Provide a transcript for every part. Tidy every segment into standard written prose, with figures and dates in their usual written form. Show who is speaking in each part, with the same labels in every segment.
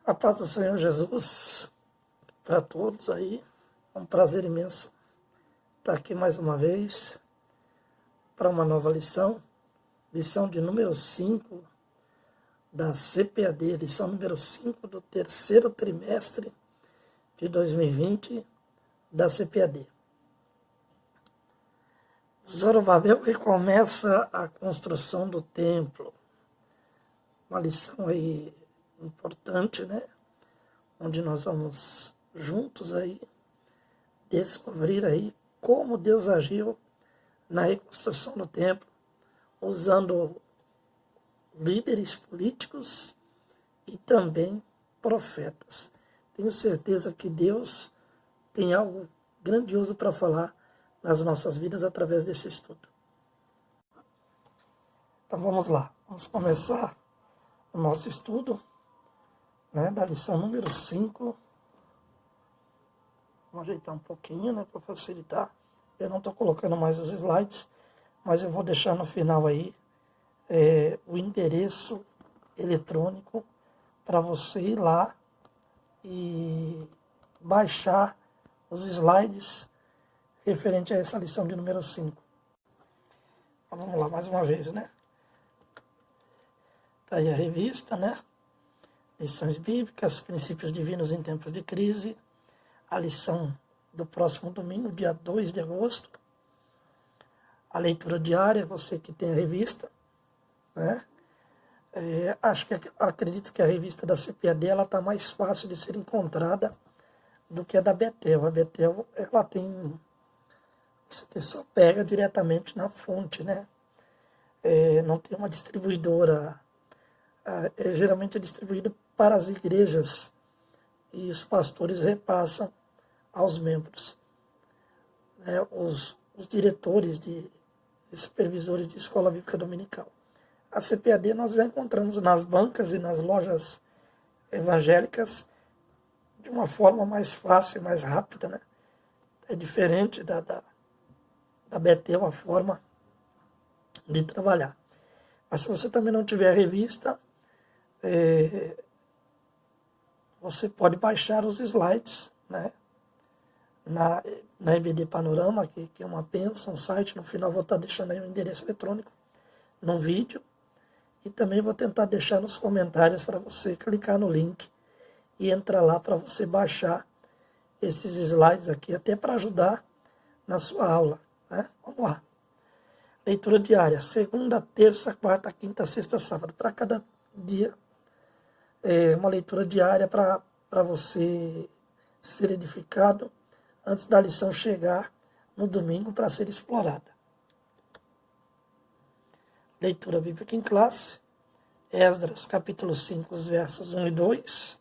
Speaker 1: A paz do Senhor Jesus para todos aí. É um prazer imenso estar aqui mais uma vez para uma nova lição. Lição de número 5 da CPAD, lição número 5 do terceiro trimestre de 2020 da CPAD. Zorobabel recomeça a construção do templo. Uma lição aí importante, né? Onde nós vamos juntos aí descobrir aí como Deus agiu na reconstrução do templo, usando líderes políticos e também profetas. Tenho certeza que Deus tem algo grandioso para falar nas nossas vidas através desse estudo. Então vamos lá, vamos começar o nosso estudo, né, da lição número 5. Vamos ajeitar um pouquinho, né, para facilitar. Eu não estou colocando mais os slides, mas eu vou deixar no final aí o endereço eletrônico para você ir lá e baixar os slides referente a essa lição de número 5. Então, vamos lá mais uma vez, né? Está aí a revista, né? Lições bíblicas, princípios divinos em tempos de crise. A lição do próximo domingo, dia 2 de agosto. A leitura diária, você que tem a revista, né? Acredito que a revista da CPAD está mais fácil de ser encontrada do que a da Betel. A Betel, ela tem... Você só pega diretamente na fonte, né? Não tem uma distribuidora. Geralmente é distribuído para as igrejas e os pastores repassam aos membros, né? Os diretores e supervisores de escola bíblica dominical. A CPAD nós já encontramos nas bancas e nas lojas evangélicas de uma forma mais fácil, mais rápida, né? É diferente da Betel, a forma de trabalhar. Mas se você também não tiver a revista, você pode baixar os slides, né? Na EBD Panorama, que é uma bênção, um site. No final vou estar deixando aí o endereço eletrônico no vídeo. E também vou tentar deixar nos comentários para você clicar no link e entrar lá para você baixar esses slides aqui, até para ajudar na sua aula, né? Vamos lá. Leitura diária, segunda, terça, quarta, quinta, sexta, sábado. Para cada dia, uma leitura diária para você ser edificado antes da lição chegar no domingo para ser explorada. Leitura bíblica em classe, Esdras, capítulo 5, os versos 1 e 2.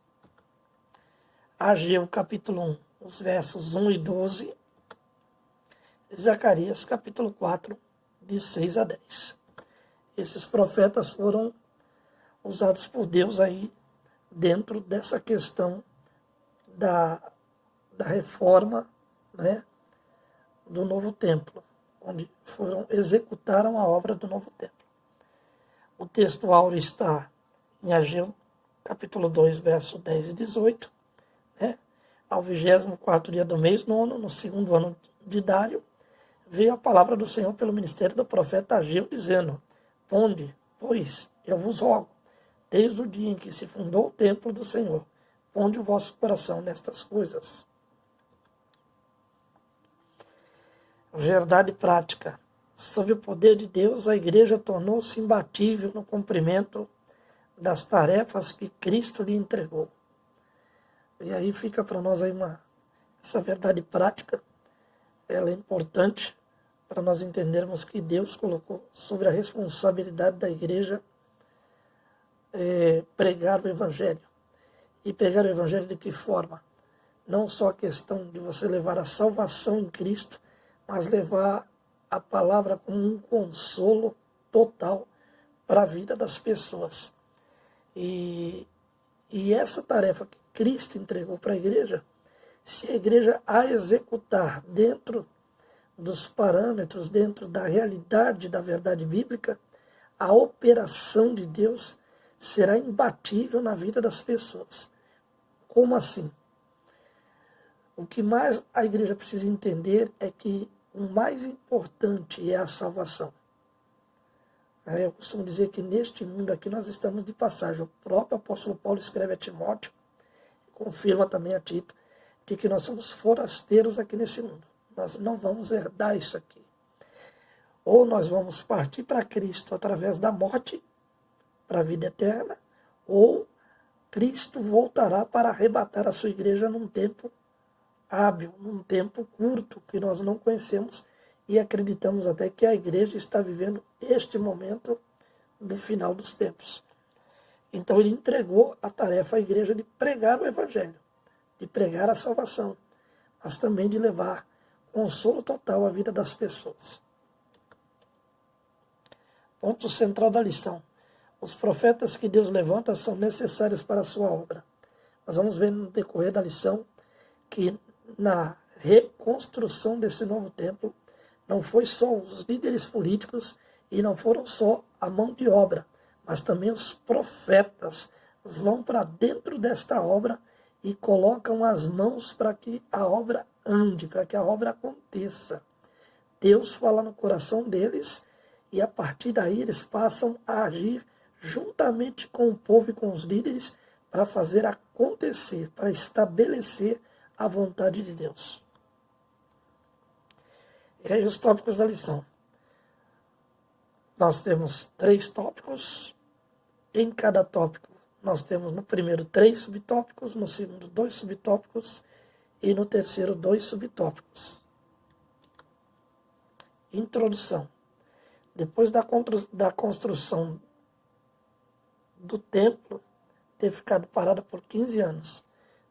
Speaker 1: Ageu, capítulo 1, os versos 1 e 12. Zacarias, capítulo 4, de 6 a 10. Esses profetas foram usados por Deus aí dentro dessa questão da reforma, né, do novo templo, onde executaram a obra do novo templo. O texto áureo está em Ageu, capítulo 2, verso 10 e 18. Né? Ao 24º dia do mês nono, no segundo ano de Dário, veio a palavra do Senhor pelo ministério do profeta Ageu, dizendo: Ponde, pois, eu vos rogo, desde o dia em que se fundou o templo do Senhor, ponde o vosso coração nestas coisas. Verdade prática. Sob o poder de Deus, a igreja tornou-se imbatível no cumprimento das tarefas que Cristo lhe entregou. E aí fica para nós aí essa verdade prática. Ela é importante para nós entendermos que Deus colocou sobre a responsabilidade da igreja pregar o Evangelho. E pregar o Evangelho de que forma? Não só a questão de você levar a salvação em Cristo, mas levar a palavra como um consolo total para a vida das pessoas. E essa tarefa que Cristo entregou para a igreja, se a igreja a executar dentro dos parâmetros, dentro da realidade da verdade bíblica, a operação de Deus será imbatível na vida das pessoas. Como assim? O que mais a igreja precisa entender é que o mais importante é a salvação. Eu costumo dizer que neste mundo aqui nós estamos de passagem. O próprio apóstolo Paulo escreve a Timóteo, confirma também a Tito, de que nós somos forasteiros aqui nesse mundo. Nós não vamos herdar isso aqui. Ou nós vamos partir para Cristo através da morte, para a vida eterna, ou Cristo voltará para arrebatar a sua igreja num tempo hábil, num tempo curto, que nós não conhecemos e acreditamos até que a igreja está vivendo este momento do final dos tempos. Então ele entregou a tarefa à igreja de pregar o evangelho, de pregar a salvação, mas também de levar consolo total à vida das pessoas. Ponto central da lição. Os profetas que Deus levanta são necessários para a sua obra. Nós vamos ver no decorrer da lição que na reconstrução desse novo templo, não foi só os líderes políticos e não foram só a mão de obra, mas também os profetas vão para dentro desta obra e colocam as mãos para que a obra ande, para que a obra aconteça. Deus fala no coração deles e a partir daí eles passam a agir juntamente com o povo e com os líderes para fazer acontecer, para estabelecer a vontade de Deus. E aí os tópicos da lição. Nós temos 3 tópicos. Em cada tópico nós temos no primeiro 3 subtópicos, no segundo 2 subtópicos e no terceiro 2 subtópicos. Introdução. Depois da construção do templo ter ficado parada por 15 anos,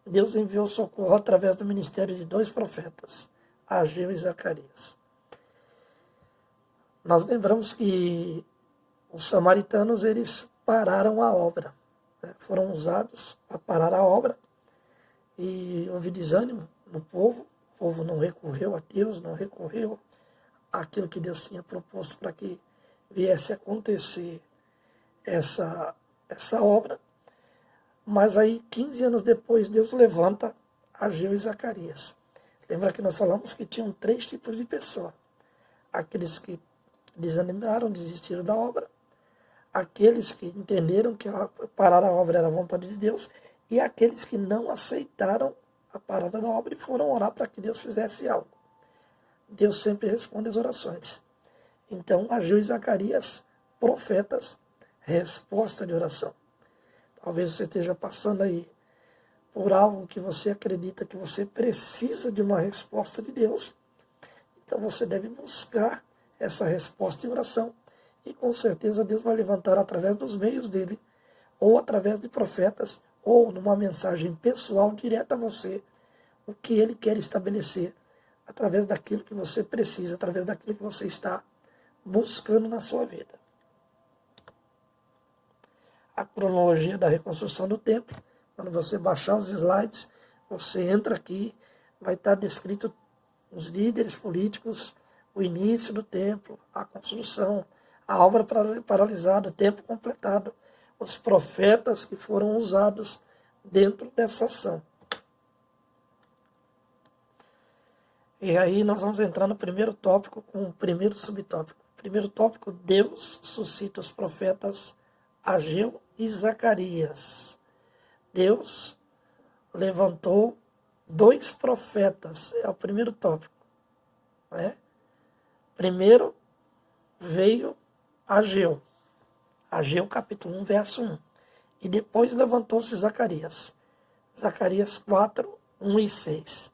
Speaker 1: Deus enviou socorro através do ministério de 2 profetas, Ageu e Zacarias. Nós lembramos que os samaritanos, eles pararam a obra, né? Foram usados para parar a obra e houve desânimo no povo. O povo não recorreu a Deus, não recorreu àquilo que Deus tinha proposto para que viesse a acontecer essa obra. Mas aí, 15 anos depois, Deus levanta Ageu e Zacarias. Lembra que nós falamos que tinham 3 tipos de pessoa. Aqueles que desanimaram, desistiram da obra. Aqueles que entenderam que parar a obra era a vontade de Deus. E aqueles que não aceitaram a parada da obra e foram orar para que Deus fizesse algo. Deus sempre responde as orações. Então, Ageu e Zacarias, profetas, resposta de oração. Talvez você esteja passando aí por algo que você acredita que você precisa de uma resposta de Deus. Então você deve buscar essa resposta em oração. E com certeza Deus vai levantar através dos meios dele, ou através de profetas, ou numa mensagem pessoal direta a você, o que ele quer estabelecer através daquilo que você precisa, através daquilo que você está buscando na sua vida. A cronologia da reconstrução do templo. Quando você baixar os slides, você entra aqui, vai estar descrito os líderes políticos, o início do templo, a construção, a obra paralisada, o tempo completado, os profetas que foram usados dentro dessa ação. E aí nós vamos entrar no primeiro tópico com o primeiro subtópico. Primeiro tópico, Deus suscita os profetas Ageu e Zacarias. Deus levantou 2 profetas, é o primeiro tópico. Né? Primeiro veio Ageu. Ageu capítulo 1, verso 1. E depois levantou-se Zacarias. Zacarias 4, 1 e 6.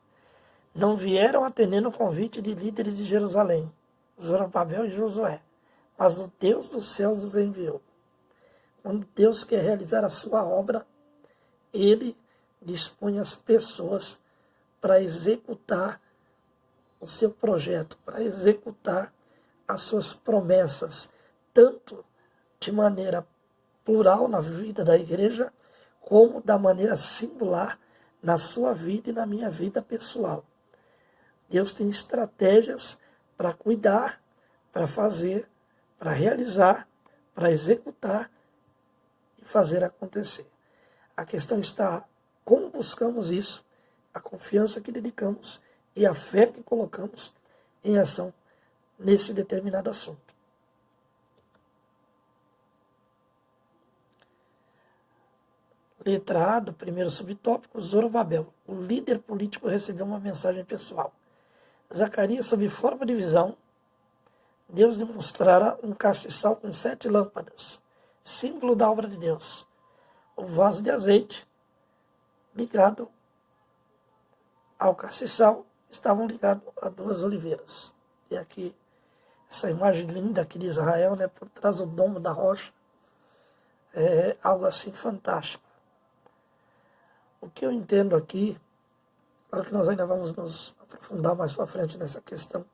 Speaker 1: Não vieram atendendo o convite de líderes de Jerusalém, Zorobabel e Josué, mas o Deus dos céus os enviou. Quando Deus quer realizar a sua obra, Ele dispõe as pessoas para executar o seu projeto, para executar as suas promessas, tanto de maneira plural na vida da igreja, como da maneira singular na sua vida e na minha vida pessoal. Deus tem estratégias para cuidar, para fazer, para realizar, para executar e fazer acontecer. A questão está com buscamos isso, a confiança que dedicamos e a fé que colocamos em ação nesse determinado assunto. Letra A do primeiro subtópico, Zorobabel. O líder político recebeu uma mensagem pessoal. Zacarias, sob forma de visão, Deus lhe mostrara um castiçal com 7 lâmpadas, símbolo da obra de Deus. O vaso de azeite ligado ao castiçal estavam ligados a 2 oliveiras. E aqui, essa imagem linda aqui de Israel, né, por trás do domo da rocha, é algo assim fantástico. O que eu entendo aqui, claro que nós ainda vamos nos aprofundar mais para frente nessa questão,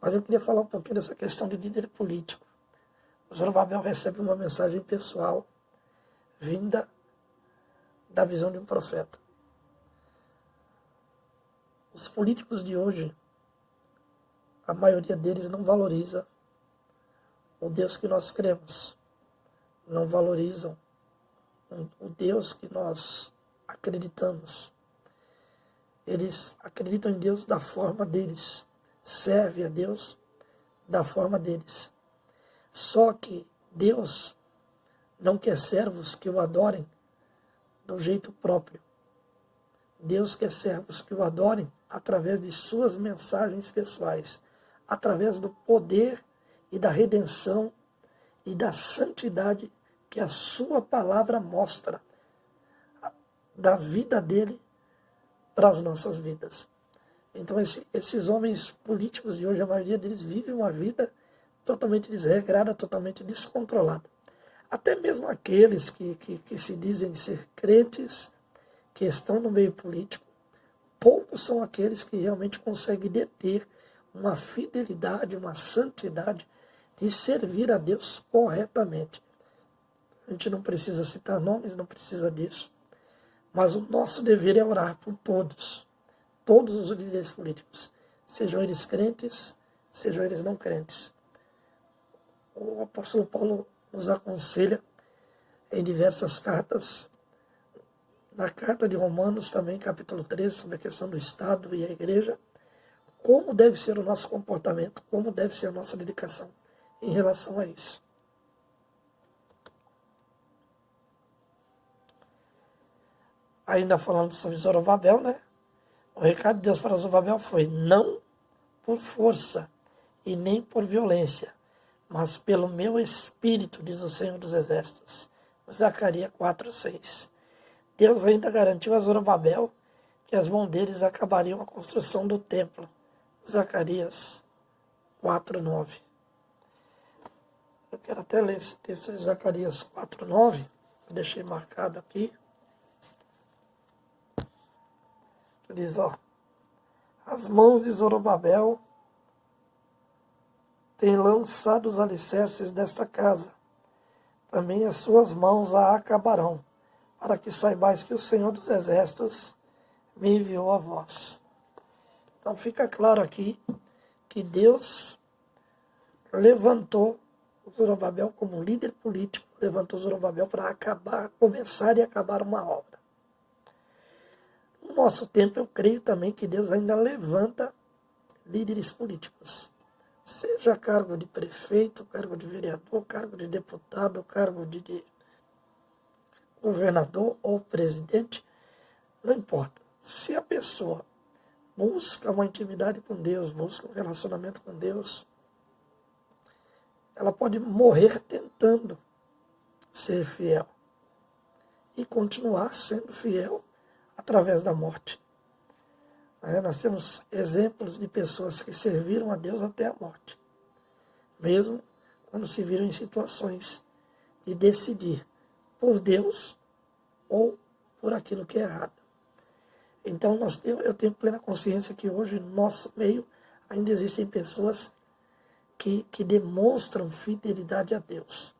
Speaker 1: mas eu queria falar um pouquinho dessa questão de líder político. O Zorobabel recebe uma mensagem pessoal vinda da visão de um profeta. Os políticos de hoje, a maioria deles não valoriza o Deus que nós cremos, não valorizam o Deus que nós acreditamos. Eles acreditam em Deus da forma deles, servem a Deus da forma deles. Só que Deus não quer servos que o adorem do jeito próprio. Deus quer servos que o adorem através de suas mensagens pessoais, através do poder e da redenção e da santidade que a sua palavra mostra da vida dele para as nossas vidas. Então esses homens políticos de hoje, a maioria deles vive uma vida totalmente desregrada, totalmente descontrolada. Até mesmo aqueles que se dizem ser crentes, que estão no meio político, poucos são aqueles que realmente conseguem deter uma fidelidade, uma santidade de servir a Deus corretamente. A gente não precisa citar nomes, não precisa disso, mas o nosso dever é orar por todos os líderes políticos, sejam eles crentes, sejam eles não crentes. O apóstolo Paulo nos aconselha em diversas cartas, na carta de Romanos também, capítulo 13, sobre a questão do Estado e a igreja, como deve ser o nosso comportamento, como deve ser a nossa dedicação em relação a isso. Ainda falando sobre Zorobabel, né? O recado de Deus para Zorobabel foi: não por força e nem por violência, mas pelo meu espírito, diz o Senhor dos Exércitos. Zacarias 4:6. Deus ainda garantiu a Zorobabel que as mãos deles acabariam a construção do templo. Zacarias 4:9. Eu quero até ler esse texto de Zacarias 4:9, eu deixei marcado aqui. Diz, ó: as mãos de Zorobabel têm lançado os alicerces desta casa, também as suas mãos a acabarão, para que saibais que o Senhor dos Exércitos me enviou a vós. Então fica claro aqui que Deus levantou Zorobabel como líder político, levantou Zorobabel para começar e acabar uma obra. No nosso tempo, eu creio também que Deus ainda levanta líderes políticos, seja cargo de prefeito, cargo de vereador, cargo de deputado, cargo de governador ou presidente, não importa. Se a pessoa busca uma intimidade com Deus, busca um relacionamento com Deus, ela pode morrer tentando ser fiel e continuar sendo fiel através da morte. Nós temos exemplos de pessoas que serviram a Deus até a morte, mesmo quando se viram em situações de decidir por Deus ou por aquilo que é errado. Então eu tenho plena consciência que hoje no nosso meio ainda existem pessoas que demonstram fidelidade a Deus,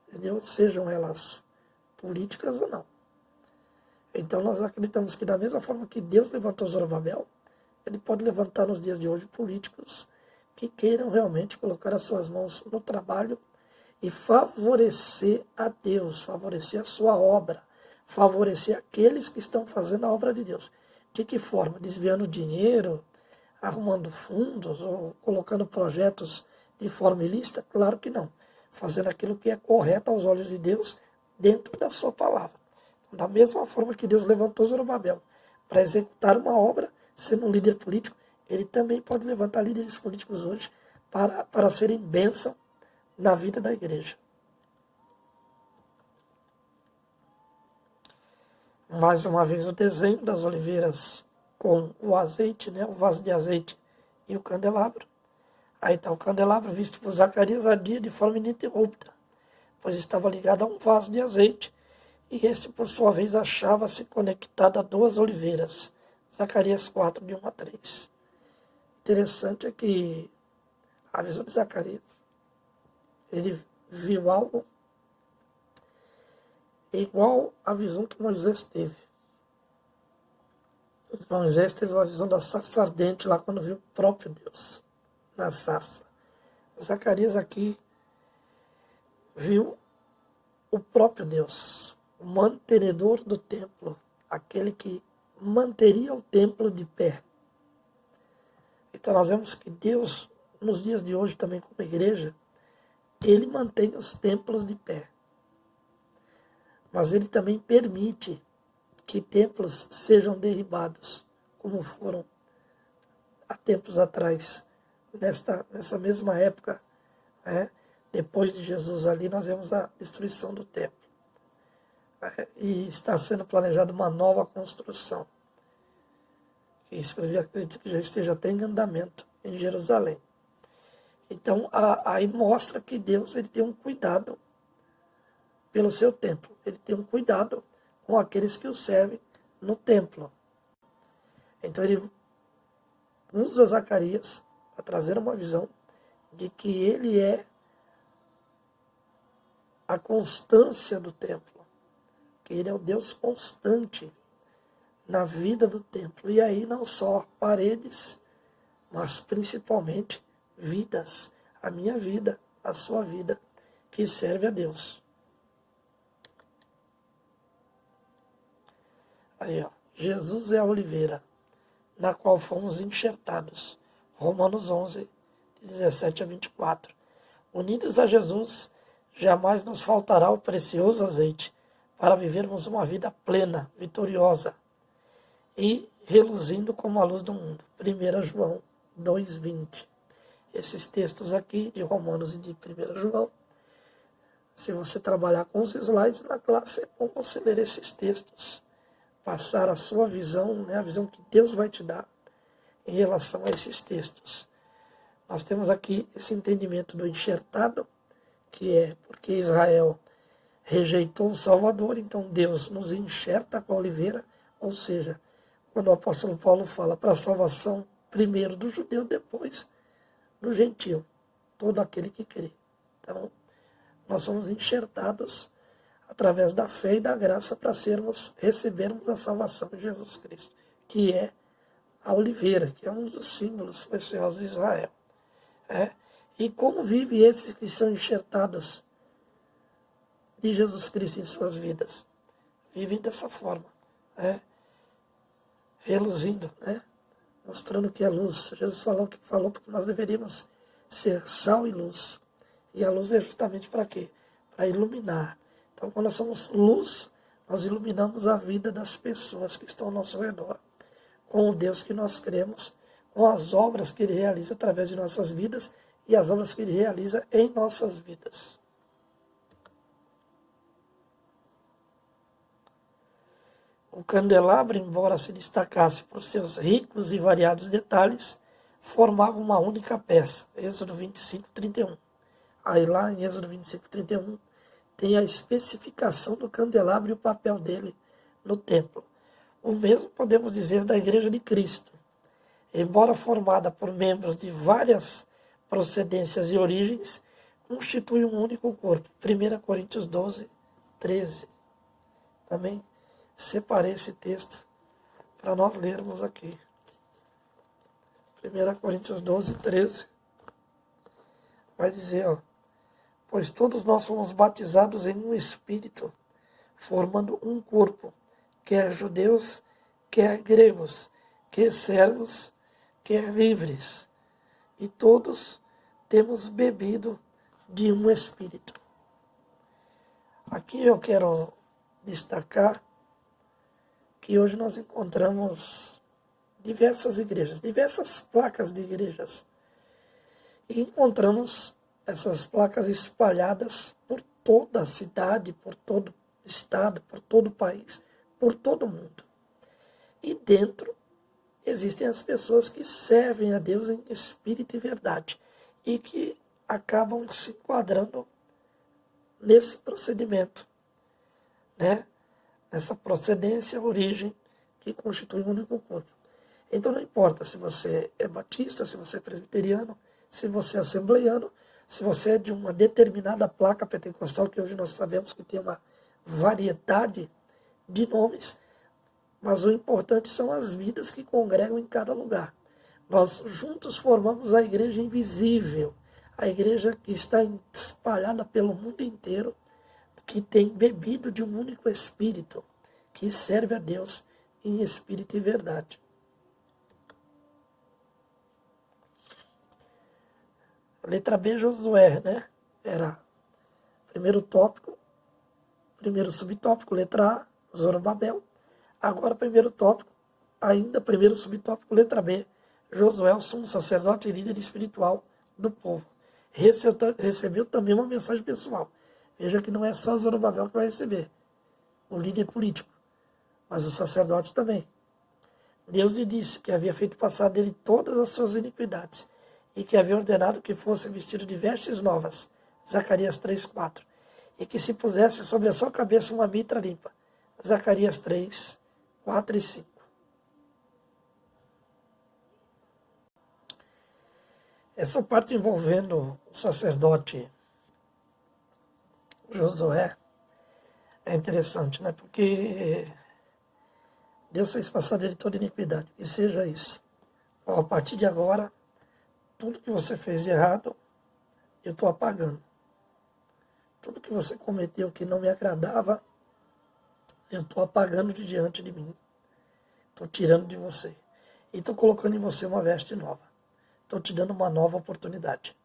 Speaker 1: entendeu? Sejam elas políticas ou não. Então nós acreditamos que da mesma forma que Deus levantou Zorobabel, Ele pode levantar nos dias de hoje políticos que queiram realmente colocar as suas mãos no trabalho e favorecer a Deus, favorecer a sua obra, favorecer aqueles que estão fazendo a obra de Deus. De que forma? Desviando dinheiro, arrumando fundos ou colocando projetos de forma ilícita? Claro que não. Fazendo aquilo que é correto aos olhos de Deus dentro da sua palavra. Da mesma forma que Deus levantou Zorobabel para executar uma obra, sendo um líder político, ele também pode levantar líderes políticos hoje para serem bênção na vida da igreja. Mais uma vez o desenho das oliveiras com o azeite, né, o vaso de azeite e o candelabro. Aí está o candelabro visto por Zacarias a dia de forma ininterrupta, pois estava ligado a um vaso de azeite, e este, por sua vez, achava-se conectado a 2 oliveiras. Zacarias 4, de 1 a 3. Interessante é que a visão de Zacarias, ele viu algo igual à visão que Moisés teve. Moisés teve uma visão da sarça ardente lá quando viu o próprio Deus na sarça. Zacarias aqui viu o próprio Deus, o mantenedor do templo, aquele que manteria o templo de pé. Então nós vemos que Deus, nos dias de hoje também como igreja, ele mantém os templos de pé. Mas ele também permite que templos sejam derribados, como foram há tempos atrás, nessa mesma época, né? Depois de Jesus ali, nós vemos a destruição do templo. E está sendo planejada uma nova construção. Isso eu acredito que já esteja até em andamento em Jerusalém. Então, aí mostra que Deus ele tem um cuidado pelo seu templo. Ele tem um cuidado com aqueles que o servem no templo. Então, ele usa Zacarias para trazer uma visão de que ele é a constância do templo, que ele é o Deus constante na vida do templo. E aí não só paredes, mas principalmente vidas. A minha vida, a sua vida, que serve a Deus. Aí, ó, Jesus é a oliveira, na qual fomos enxertados. Romanos 11, 17 a 24. Unidos a Jesus, jamais nos faltará o precioso azeite para vivermos uma vida plena, vitoriosa e reluzindo como a luz do mundo. 1 João 2,20. Esses textos aqui de Romanos e de 1 João, se você trabalhar com os slides na classe, é bom você ler esses textos, passar a sua visão, né, a visão que Deus vai te dar em relação a esses textos. Nós temos aqui esse entendimento do enxertado, que é porque Israel rejeitou o Salvador, então Deus nos enxerta com a oliveira, ou seja, quando o apóstolo Paulo fala para a salvação, primeiro do judeu, depois do gentio, todo aquele que crê. Então, nós somos enxertados através da fé e da graça para recebermos a salvação de Jesus Cristo, que é a oliveira, que é um dos símbolos preciosos de Israel. E como vivem esses que são enxertados de Jesus Cristo em suas vidas? Vivem dessa forma, reluzindo, mostrando que é luz. Jesus falou porque nós deveríamos ser sal e luz. E a luz é justamente para quê? Para iluminar. Então, quando nós somos luz, nós iluminamos a vida das pessoas que estão ao nosso redor, com o Deus que nós cremos, com as obras que Ele realiza através de nossas vidas e as obras que Ele realiza em nossas vidas. O candelabro, embora se destacasse por seus ricos e variados detalhes, formava uma única peça. Êxodo 25, 31. Aí lá em Êxodo 25, 31, tem a especificação do candelabro e o papel dele no templo. O mesmo podemos dizer da Igreja de Cristo. Embora formada por membros de várias procedências e origens, constitui um único corpo. 1 Coríntios 12, 13. Também separei esse texto para nós lermos aqui. 1 Coríntios 12, 13. Vai dizer, pois todos nós fomos batizados em um Espírito, formando um corpo, quer judeus, quer gregos, quer servos, quer livres, e todos temos bebido de um Espírito. Aqui eu quero destacar que hoje nós encontramos diversas igrejas, diversas placas de igrejas, e encontramos essas placas espalhadas por toda a cidade, por todo o estado, por todo o país, por todo o mundo. E dentro existem as pessoas que servem a Deus em espírito e verdade e que acabam se enquadrando nesse procedimento, né? Nessa procedência, origem que constitui um único corpo. Então não importa se você é batista, se você é presbiteriano, se você é assembleiano, se você é de uma determinada placa pentecostal, que hoje nós sabemos que tem uma variedade de nomes, mas o importante são as vidas que congregam em cada lugar. Nós juntos formamos a igreja invisível, a igreja que está espalhada pelo mundo inteiro, que tem bebido de um único Espírito, que serve a Deus em espírito e verdade. Letra B, Josué, né? Era primeiro tópico, primeiro subtópico, letra A, Zorobabel. Agora, primeiro tópico, ainda primeiro subtópico, letra B, Josué, o sumo sacerdote e líder espiritual do povo. Recebeu também uma mensagem pessoal. Veja que não é só Zorobabel que vai receber, o líder político, mas o sacerdote também. Deus lhe disse que havia feito passar dele todas as suas iniquidades e que havia ordenado que fosse vestido de vestes novas, Zacarias 3:4, e que se pusesse sobre a sua cabeça uma mitra limpa, Zacarias 3:4 e 5. Essa parte envolvendo o sacerdote Josué é interessante, né? Porque Deus fez passar dele toda iniquidade, que seja isso. A partir de agora, tudo que você fez de errado, eu estou apagando. Tudo que você cometeu que não me agradava, eu estou apagando de diante de mim. Estou tirando de você. E estou colocando em você uma veste nova. Estou te dando uma nova oportunidade.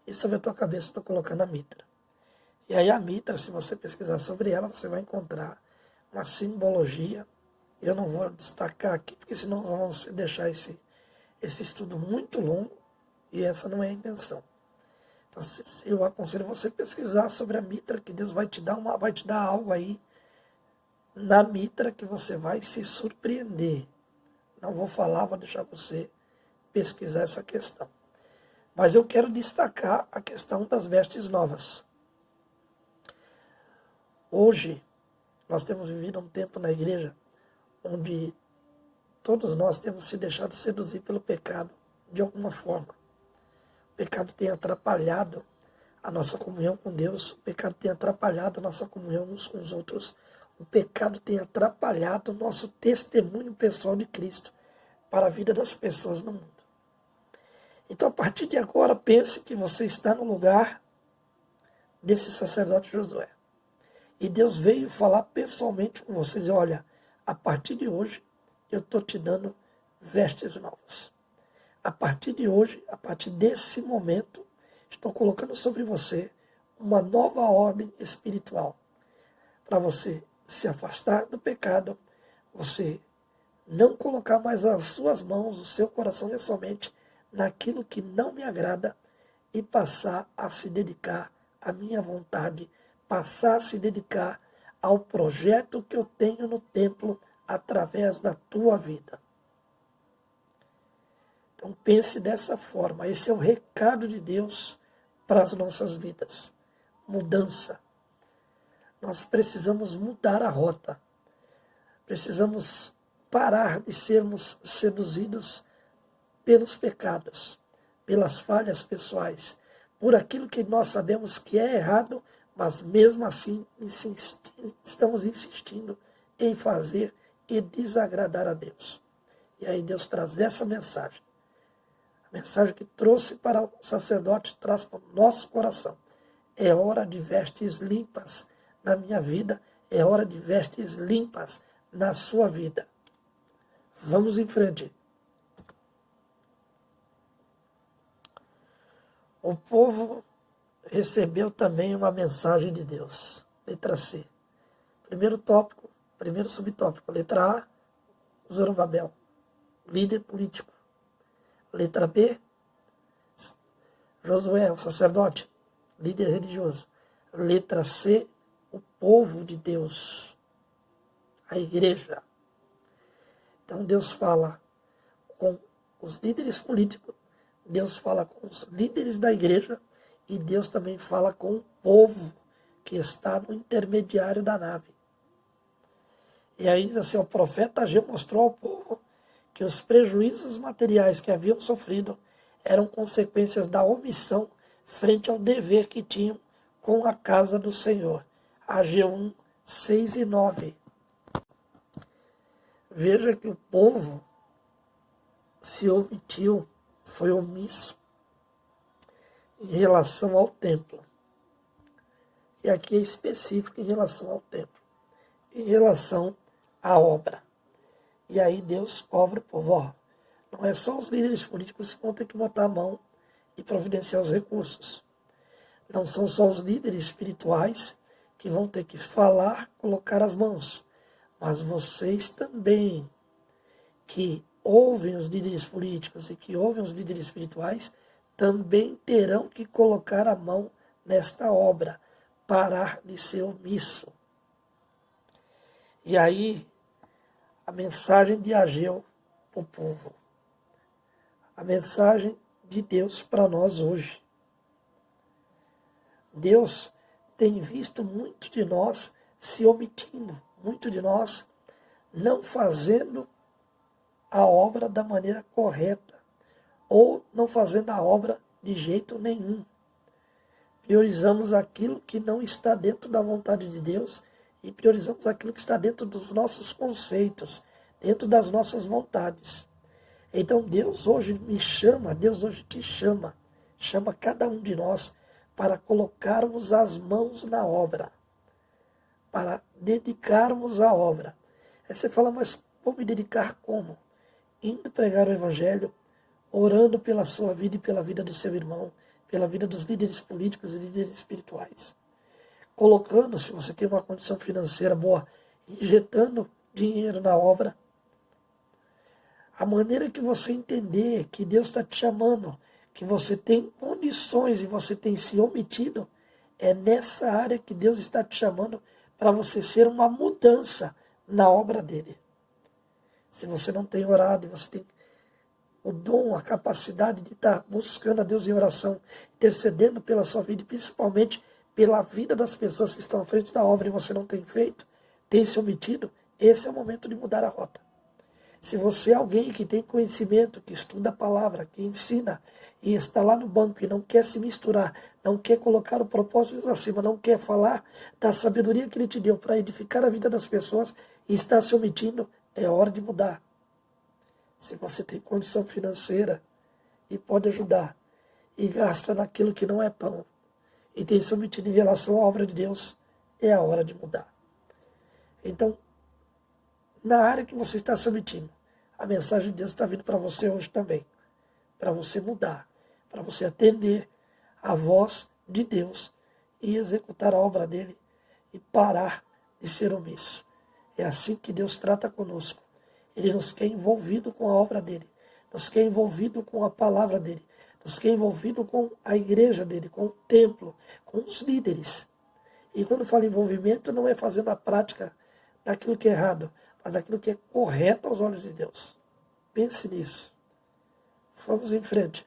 Speaker 1: E sobre a tua cabeça estou colocando a mitra. E aí a mitra, se você pesquisar sobre ela, você vai encontrar uma simbologia. Eu não vou destacar aqui, porque senão nós vamos deixar esse estudo muito longo. E essa não é a intenção. Então, eu aconselho você a pesquisar sobre a mitra, que Deus vai te dar algo aí na mitra que você vai se surpreender. Não vou falar, vou deixar você pesquisar essa questão. Mas eu quero destacar a questão das vestes novas. Hoje, nós temos vivido um tempo na igreja onde todos nós temos se deixado seduzir pelo pecado de alguma forma. O pecado tem atrapalhado a nossa comunhão com Deus, o pecado tem atrapalhado a nossa comunhão uns com os outros, o pecado tem atrapalhado o nosso testemunho pessoal de Cristo para a vida das pessoas no mundo. Então, a partir de agora, pense que você está no lugar desse sacerdote Josué. E Deus veio falar pessoalmente com você, dizer, olha, a partir de hoje, eu estou te dando vestes novas. A partir de hoje, a partir desse momento, estou colocando sobre você uma nova ordem espiritual. Para você se afastar do pecado, você não colocar mais as suas mãos, o seu coração e a sua mente naquilo que não me agrada e passar a se dedicar à minha vontade, passar a se dedicar ao projeto que eu tenho no templo através da tua vida. Então pense dessa forma, esse é o recado de Deus para as nossas vidas. Mudança. Nós precisamos mudar a rota. Precisamos parar de sermos seduzidos pelos pecados, pelas falhas pessoais, por aquilo que nós sabemos que é errado, mas mesmo assim estamos insistindo em fazer e desagradar a Deus. E aí Deus traz essa mensagem. A mensagem que trouxe para o sacerdote traz para o nosso coração. É hora de vestes limpas na minha vida, É hora de vestes limpas na sua vida. Vamos em frente. O povo recebeu também uma mensagem de Deus. Letra C. Primeiro tópico, primeiro subtópico. Letra A, Zorobabel, líder político. Letra B, Josué, o sacerdote, líder religioso. Letra C, o povo de Deus, a igreja. Então Deus fala com os líderes políticos, Deus fala com os líderes da igreja e Deus também fala com o povo que está no intermediário da nave. E aí diz assim, o profeta Ageu mostrou ao povo que os prejuízos materiais que haviam sofrido eram consequências da omissão frente ao dever que tinham com a casa do Senhor. Ageu 1, 6 e 9. Veja que o povo se omitiu, foi omisso em relação ao templo. E aqui é específico em relação ao templo, em relação à obra. E aí Deus cobra o povo. Ó, não é só os líderes políticos que vão ter que botar a mão e providenciar os recursos. Não são só os líderes espirituais que vão ter que falar, colocar as mãos. Mas vocês também, que ouvem os líderes políticos e que ouvem os líderes espirituais, também terão que colocar a mão nesta obra, parar de ser omisso. E aí, a mensagem de Ageu para o povo. A mensagem de Deus para nós hoje. Deus tem visto muito de nós se omitindo, muito de nós não fazendo a obra da maneira correta, ou não fazendo a obra de jeito nenhum. Priorizamos aquilo que não está dentro da vontade de Deus e priorizamos aquilo que está dentro dos nossos conceitos, dentro das nossas vontades. Então Deus hoje me chama, Deus hoje te chama, chama cada um de nós para colocarmos as mãos na obra, para dedicarmos a obra. Aí você fala, mas vou me dedicar como? Indo pregar o Evangelho, orando pela sua vida e pela vida do seu irmão, pela vida dos líderes políticos e líderes espirituais. Colocando, se você tem uma condição financeira boa, injetando dinheiro na obra. A maneira que você entender que Deus está te chamando, que você tem condições e você tem se omitido, é nessa área que Deus está te chamando para você ser uma mudança na obra dele. Se você não tem orado e você tem o dom, a capacidade de estar buscando a Deus em oração, intercedendo pela sua vida e principalmente pela vida das pessoas que estão à frente da obra e você não tem feito, tem se omitido, esse é o momento de mudar a rota. Se você é alguém que tem conhecimento, que estuda a palavra, que ensina e está lá no banco e não quer se misturar, não quer colocar o propósito acima, não quer falar da sabedoria que ele te deu para edificar a vida das pessoas e está se omitindo, é hora de mudar. Se você tem condição financeira e pode ajudar e gasta naquilo que não é pão e tem se omitido em relação à obra de Deus, é a hora de mudar. Então, na área que você está se omitindo, a mensagem de Deus está vindo para você hoje também. Para você mudar, para você atender a voz de Deus e executar a obra dele e parar de ser omisso. É assim que Deus trata conosco. Ele nos quer envolvido com a obra dele, nos quer envolvido com a palavra dele, nos quer envolvido com a igreja dele, com o templo, com os líderes. E quando fala envolvimento, não é fazendo a prática daquilo que é errado, mas daquilo que é correto aos olhos de Deus. Pense nisso. Vamos em frente.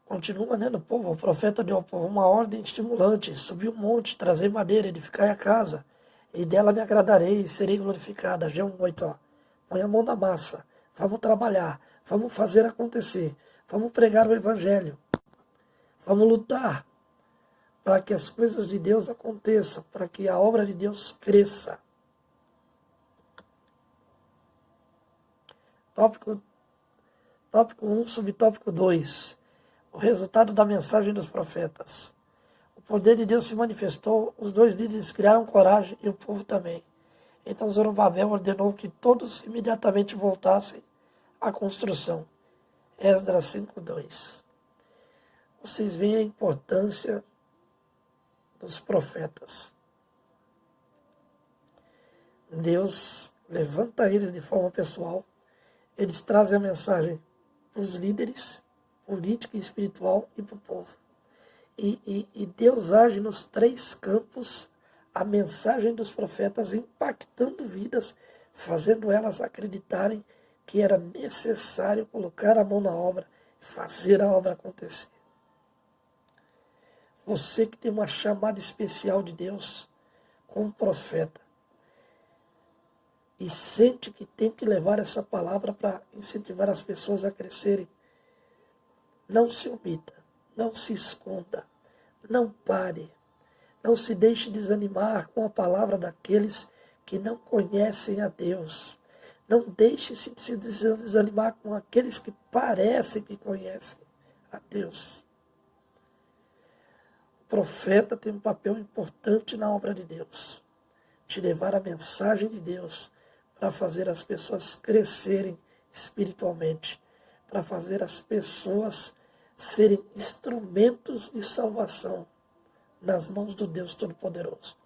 Speaker 1: Continua, né, no povo. O profeta deu ao povo uma ordem estimulante: subir um monte, trazer madeira, edificar a casa, e dela me agradarei e serei glorificada. Ageu 1:8, ó. Põe a mão na massa, vamos trabalhar, vamos fazer acontecer, vamos pregar o Evangelho, vamos lutar para que as coisas de Deus aconteçam, para que a obra de Deus cresça. Tópico 1, subtópico 2. o resultado da mensagem dos profetas. O poder de Deus se manifestou, os dois líderes criaram coragem e o povo também. Então Zorobabel ordenou que todos imediatamente voltassem à construção. Esdras 5:2. Vocês veem a importância dos profetas. Deus levanta eles de forma pessoal. Eles trazem a mensagem para os líderes, política e espiritual, e para o povo. E Deus age nos três campos, a mensagem dos profetas impactando vidas, fazendo elas acreditarem que era necessário colocar a mão na obra, fazer a obra acontecer. Você que tem uma chamada especial de Deus como profeta e sente que tem que levar essa palavra para incentivar as pessoas a crescerem, não se omita, não se esconda, não pare, não se deixe desanimar com a palavra daqueles que não conhecem a Deus. Não deixe se desanimar com aqueles que parecem que conhecem a Deus. O profeta tem um papel importante na obra de Deus, de levar a mensagem de Deus para fazer as pessoas crescerem espiritualmente, para fazer as pessoas serem instrumentos de salvação nas mãos do Deus Todo-Poderoso.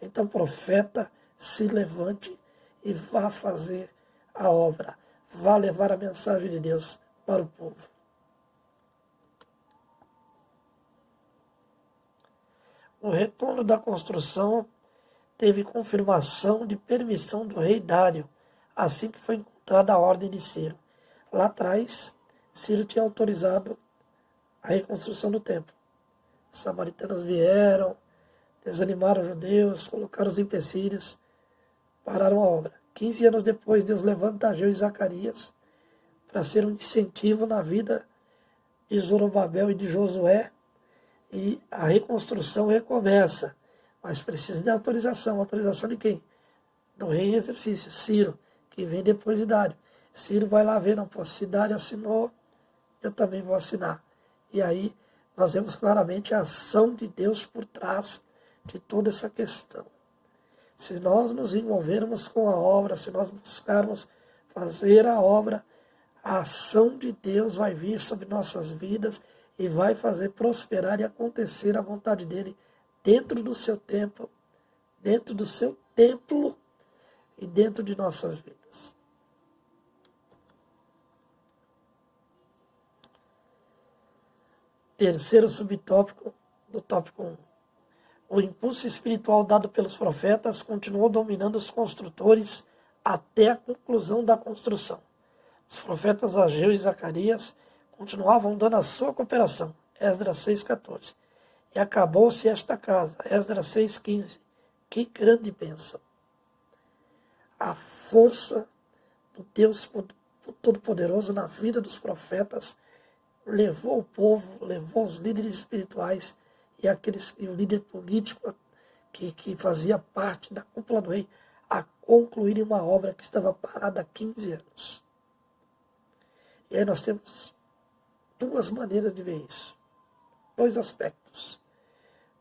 Speaker 1: Então, profeta, se levante e vá fazer a obra, vá levar a mensagem de Deus para o povo. O retorno da construção teve confirmação de permissão do rei Dário, assim que foi encontrada a ordem de Ciro. Lá atrás, Ciro tinha autorizado a reconstrução do templo. Os samaritanos vieram, desanimaram os judeus, colocaram os empecilhos, pararam a obra. 15 anos depois, Deus levanta Ageu e Zacarias para ser um incentivo na vida de Zorobabel e de Josué, e a reconstrução recomeça, mas precisa de autorização. Autorização de quem? Do rei em exercício, Ciro, que vem depois de Dário. Ciro vai lá ver, não posso, se Dário assinou, eu também vou assinar. E aí nós vemos claramente a ação de Deus por trás de toda essa questão. Se nós nos envolvermos com a obra, se nós buscarmos fazer a obra, a ação de Deus vai vir sobre nossas vidas e vai fazer prosperar e acontecer a vontade dele dentro do seu tempo, dentro do seu templo e dentro de nossas vidas. Terceiro subtópico do tópico 1. O impulso espiritual dado pelos profetas continuou dominando os construtores até a conclusão da construção. Os profetas Ageu e Zacarias continuavam dando a sua cooperação. Esdras 6,14. E acabou-se esta casa. Esdras 6,15. Que grande bênção! A força do Deus Todo-Poderoso na vida dos profetas levou o povo, levou os líderes espirituais e o líder político que fazia parte da cúpula do rei a concluírem uma obra que estava parada há 15 anos. E aí nós temos duas maneiras de ver isso. Dois aspectos.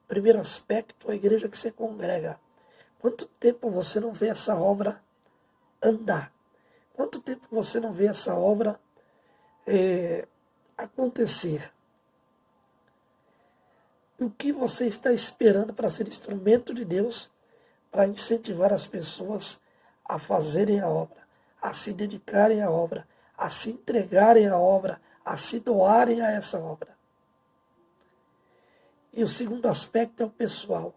Speaker 1: Primeiro aspecto, a igreja que se congrega. Quanto tempo você não vê essa obra andar? Quanto tempo você não vê essa obra acontecer? E o que você está esperando para ser instrumento de Deus para incentivar as pessoas a fazerem a obra, a se dedicarem à obra, a se entregarem à obra, a se doarem a essa obra? E o segundo aspecto é o pessoal.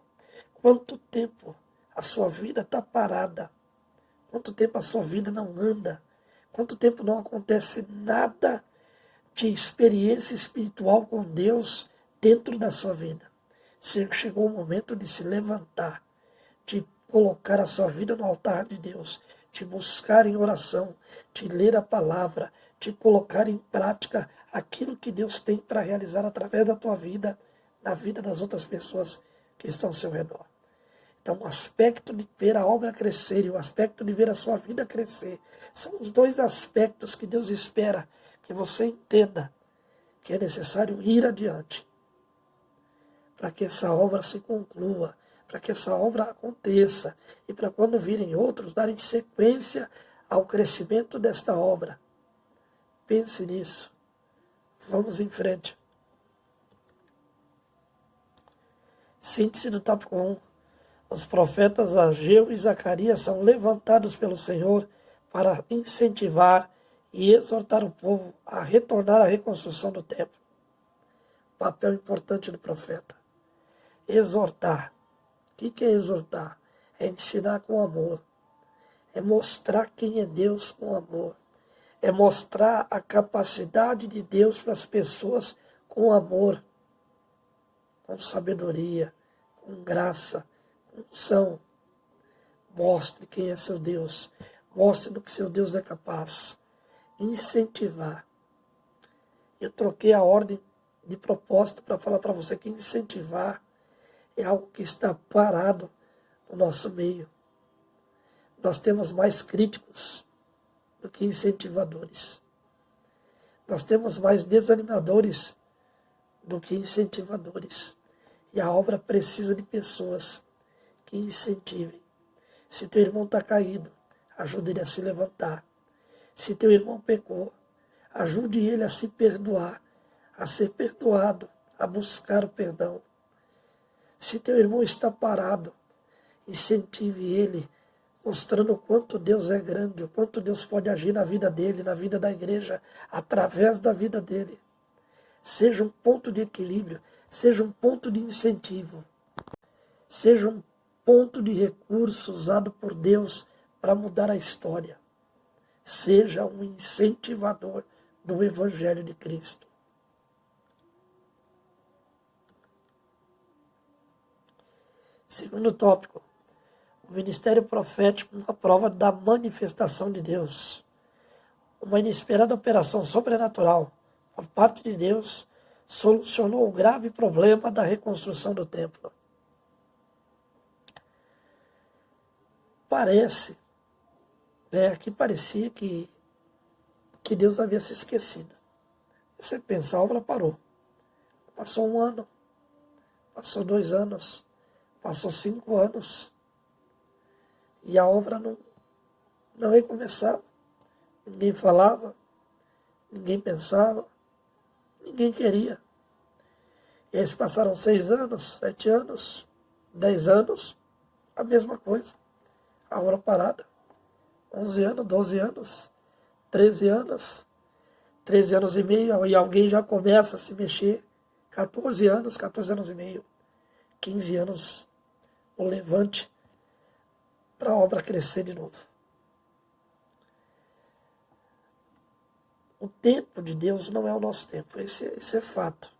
Speaker 1: Quanto tempo a sua vida está parada? Quanto tempo a sua vida não anda? Quanto tempo não acontece nada de experiência espiritual com Deus dentro da sua vida? Chegou o momento de se levantar, de colocar a sua vida no altar de Deus, de buscar em oração, de ler a palavra, de colocar em prática aquilo que Deus tem para realizar através da tua vida, na vida das outras pessoas que estão ao seu redor. Então, o aspecto de ver a obra crescer e o aspecto de ver a sua vida crescer são os dois aspectos que Deus espera que você entenda que é necessário ir adiante, para que essa obra se conclua, para que essa obra aconteça, e para quando virem outros, darem sequência ao crescimento desta obra. Pense nisso. Vamos em frente. Síntese do tópico 1. Os profetas Ageu e Zacarias são levantados pelo Senhor para incentivar e exortar o povo a retornar à reconstrução do templo. Papel importante do profeta. Exortar. O que é exortar? É ensinar com amor. É mostrar quem é Deus com amor. É mostrar a capacidade de Deus para as pessoas com amor, com sabedoria, com graça, com unção. Mostre quem é seu Deus. Mostre do que seu Deus é capaz. Incentivar. Eu troquei a ordem de propósito para falar para você que incentivar é algo que está parado no nosso meio. Nós temos mais críticos do que incentivadores. Nós temos mais desanimadores do que incentivadores. E a obra precisa de pessoas que incentivem. Se teu irmão está caído, ajude ele a se levantar. Se teu irmão pecou, ajude ele a se perdoar, a ser perdoado, a buscar o perdão. Se teu irmão está parado, incentive ele, mostrando o quanto Deus é grande, o quanto Deus pode agir na vida dele, na vida da igreja, através da vida dele. Seja um ponto de equilíbrio, seja um ponto de incentivo, seja um ponto de recurso usado por Deus para mudar a história. Seja um incentivador do Evangelho de Cristo. Segundo tópico, o ministério profético, uma prova da manifestação de Deus. Uma inesperada operação sobrenatural por parte de Deus solucionou o grave problema da reconstrução do templo. Aqui parecia que Deus havia se esquecido. Você pensa, a obra parou. Passou 1 ano, passou 2 anos, passou 5 anos, e a obra não recomeçava. Ninguém falava, ninguém pensava, ninguém queria. E aí se passaram 6 anos, 7 anos, 10 anos, a mesma coisa. A obra parada. 11 anos, 12 anos, 13 anos, 13 anos e meio, e alguém já começa a se mexer. 14 anos e meio, 15 anos, o levante para a obra crescer de novo. O tempo de Deus não é o nosso tempo, esse é fato.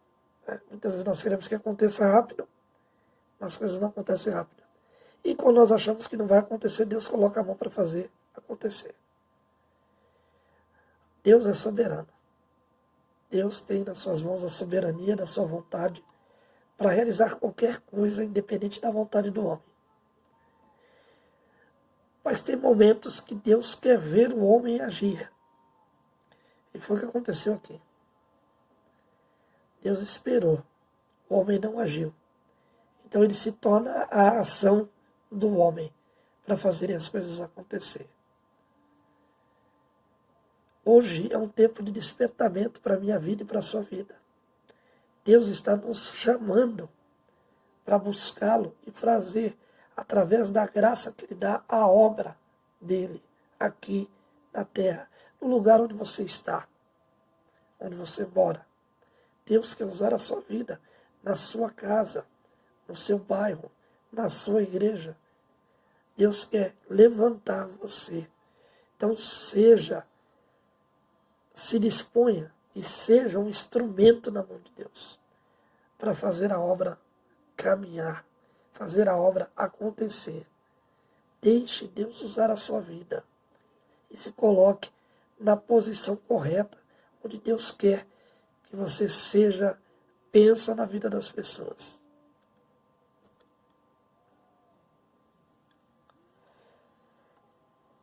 Speaker 1: Né? Muitas vezes nós queremos que aconteça rápido, mas as coisas não acontecem rápido. E quando nós achamos que não vai acontecer, Deus coloca a mão para fazer acontecer. Deus é soberano. Deus tem nas suas mãos a soberania da sua vontade para realizar qualquer coisa, independente da vontade do homem. Mas tem momentos que Deus quer ver o homem agir. E foi o que aconteceu aqui. Deus esperou. O homem não agiu. Então ele se torna a ação do homem para fazerem as coisas acontecer. Hoje é um tempo de despertamento para a minha vida e para a sua vida. Deus está nos chamando para buscá-lo e fazer, através da graça que Ele dá, a obra dele aqui na terra, no lugar onde você está, onde você mora. Deus quer usar a sua vida na sua casa, no seu bairro, na sua igreja. Deus quer levantar você. Então se disponha e seja um instrumento na mão de Deus para fazer a obra caminhar, fazer a obra acontecer. Deixe Deus usar a sua vida e se coloque na posição correta, onde Deus quer que você pensa na vida das pessoas.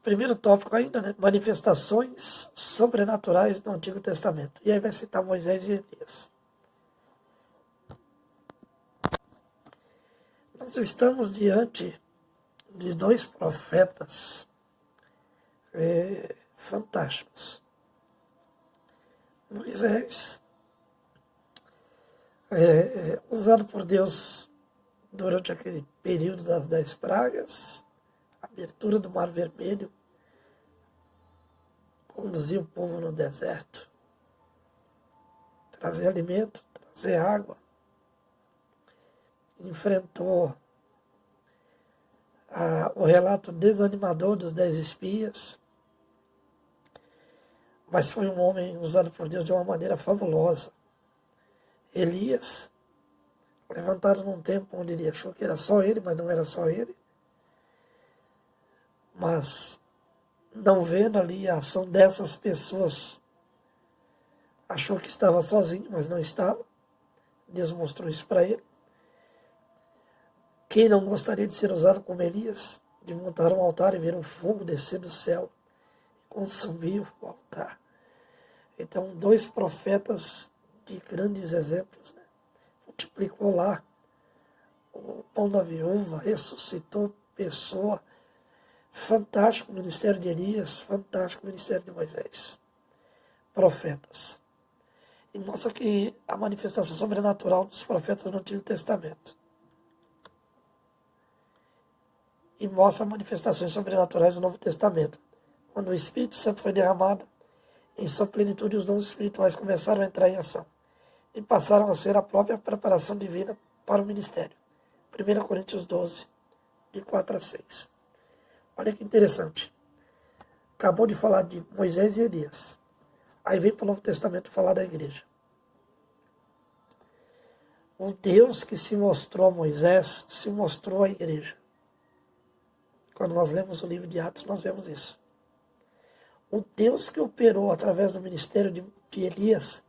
Speaker 1: primeiro tópico ainda, né? Manifestações sobrenaturais no Antigo Testamento. E aí vai citar Moisés e Elias. Nós estamos diante de dois profetas fantásticos. Moisés, usado por Deus durante aquele período das 10 pragas, abertura do Mar Vermelho, conduzir o povo no deserto, trazer alimento, trazer água, enfrentou o relato desanimador dos 10 espias, mas foi um homem usado por Deus de uma maneira fabulosa. Elias, levantado num tempo onde ele achou que era só ele, mas não era só ele, mas não vendo ali a ação dessas pessoas, achou que estava sozinho, mas não estava. Deus mostrou isso para ele. Quem não gostaria de ser usado como Elias, de montar um altar e ver um fogo descer do céu e consumir o altar? Então, dois profetas de grandes exemplos, né? Multiplicou lá o pão da viúva, ressuscitou pessoa. Fantástico o ministério de Elias, fantástico o ministério de Moisés. Profetas. E mostra que a manifestação sobrenatural dos profetas no Antigo Testamento. E mostra manifestações sobrenaturais no Novo Testamento. Quando o Espírito Santo foi derramado, em sua plenitude os dons espirituais começaram a entrar em ação. E passaram a ser a própria preparação divina para o ministério. 1 Coríntios 12, de 4 a 6. Olha que interessante. Acabou de falar de Moisés e Elias. Aí vem para o Novo Testamento falar da igreja. O Deus que se mostrou a Moisés, se mostrou à igreja. Quando nós lemos o livro de Atos, nós vemos isso. O Deus que operou através do ministério de Elias,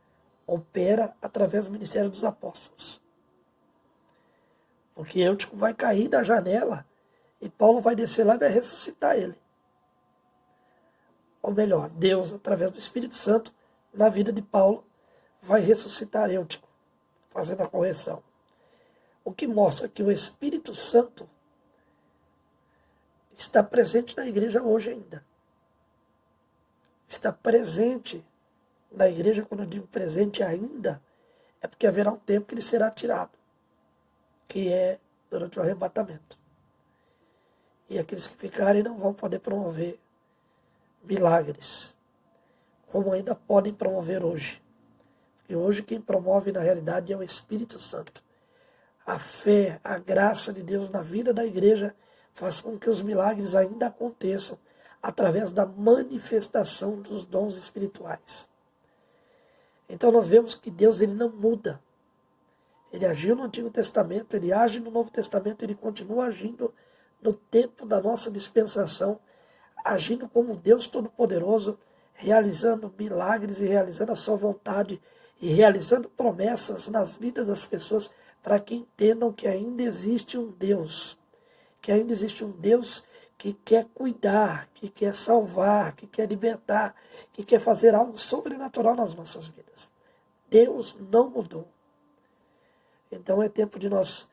Speaker 1: opera através do ministério dos apóstolos. Porque Eutico vai cair da janela e Paulo vai descer lá e vai ressuscitar ele. Ou melhor, Deus, através do Espírito Santo, na vida de Paulo, vai ressuscitar Eutico, fazendo a correção. O que mostra que o Espírito Santo está presente na igreja hoje ainda. Está presente na igreja, quando eu digo presente ainda, é porque haverá um tempo que ele será tirado, que é durante o arrebatamento. E aqueles que ficarem não vão poder promover milagres, como ainda podem promover hoje. E hoje quem promove na realidade é o Espírito Santo. A fé, a graça de Deus na vida da igreja faz com que os milagres ainda aconteçam através da manifestação dos dons espirituais. Então nós vemos que Deus ele não muda. Ele agiu no Antigo Testamento, ele age no Novo Testamento, ele continua agindo no tempo da nossa dispensação, agindo como Deus Todo-Poderoso, realizando milagres e realizando a sua vontade e realizando promessas nas vidas das pessoas para que entendam que ainda existe um Deus, que ainda existe um Deus que quer cuidar, que quer salvar, que quer libertar, que quer fazer algo sobrenatural nas nossas vidas. Deus não mudou. Então é tempo de nós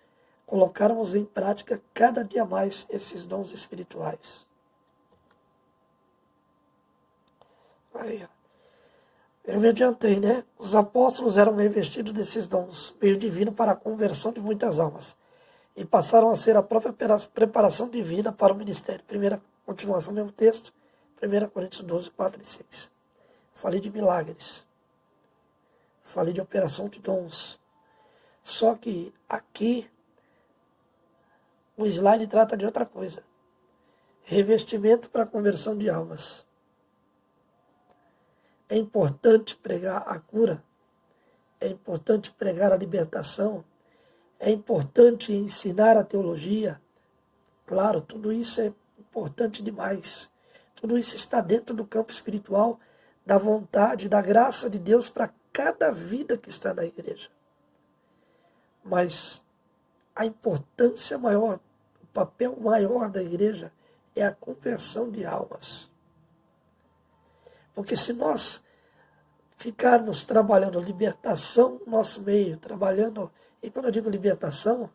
Speaker 1: colocarmos em prática cada dia mais esses dons espirituais. Aí, eu me adiantei, né? Os apóstolos eram revestidos desses dons, meio divino para a conversão de muitas almas. E passaram a ser a própria preparação divina para o ministério. Primeira continuação do mesmo texto, 1 Coríntios 12, 4 e 6. Falei de milagres. Falei de operação de dons. Só que aqui o slide trata de outra coisa. Revestimento para a conversão de almas. É importante pregar a cura. É importante pregar a libertação. É importante ensinar a teologia. Claro, tudo isso é importante demais. Tudo isso está dentro do campo espiritual, da vontade, da graça de Deus para cada vida que está na igreja. Mas a importância maior, o papel maior da igreja é a conversão de almas. Porque se nós ficarmos trabalhando libertação no nosso meio, trabalhando, e quando eu digo libertação,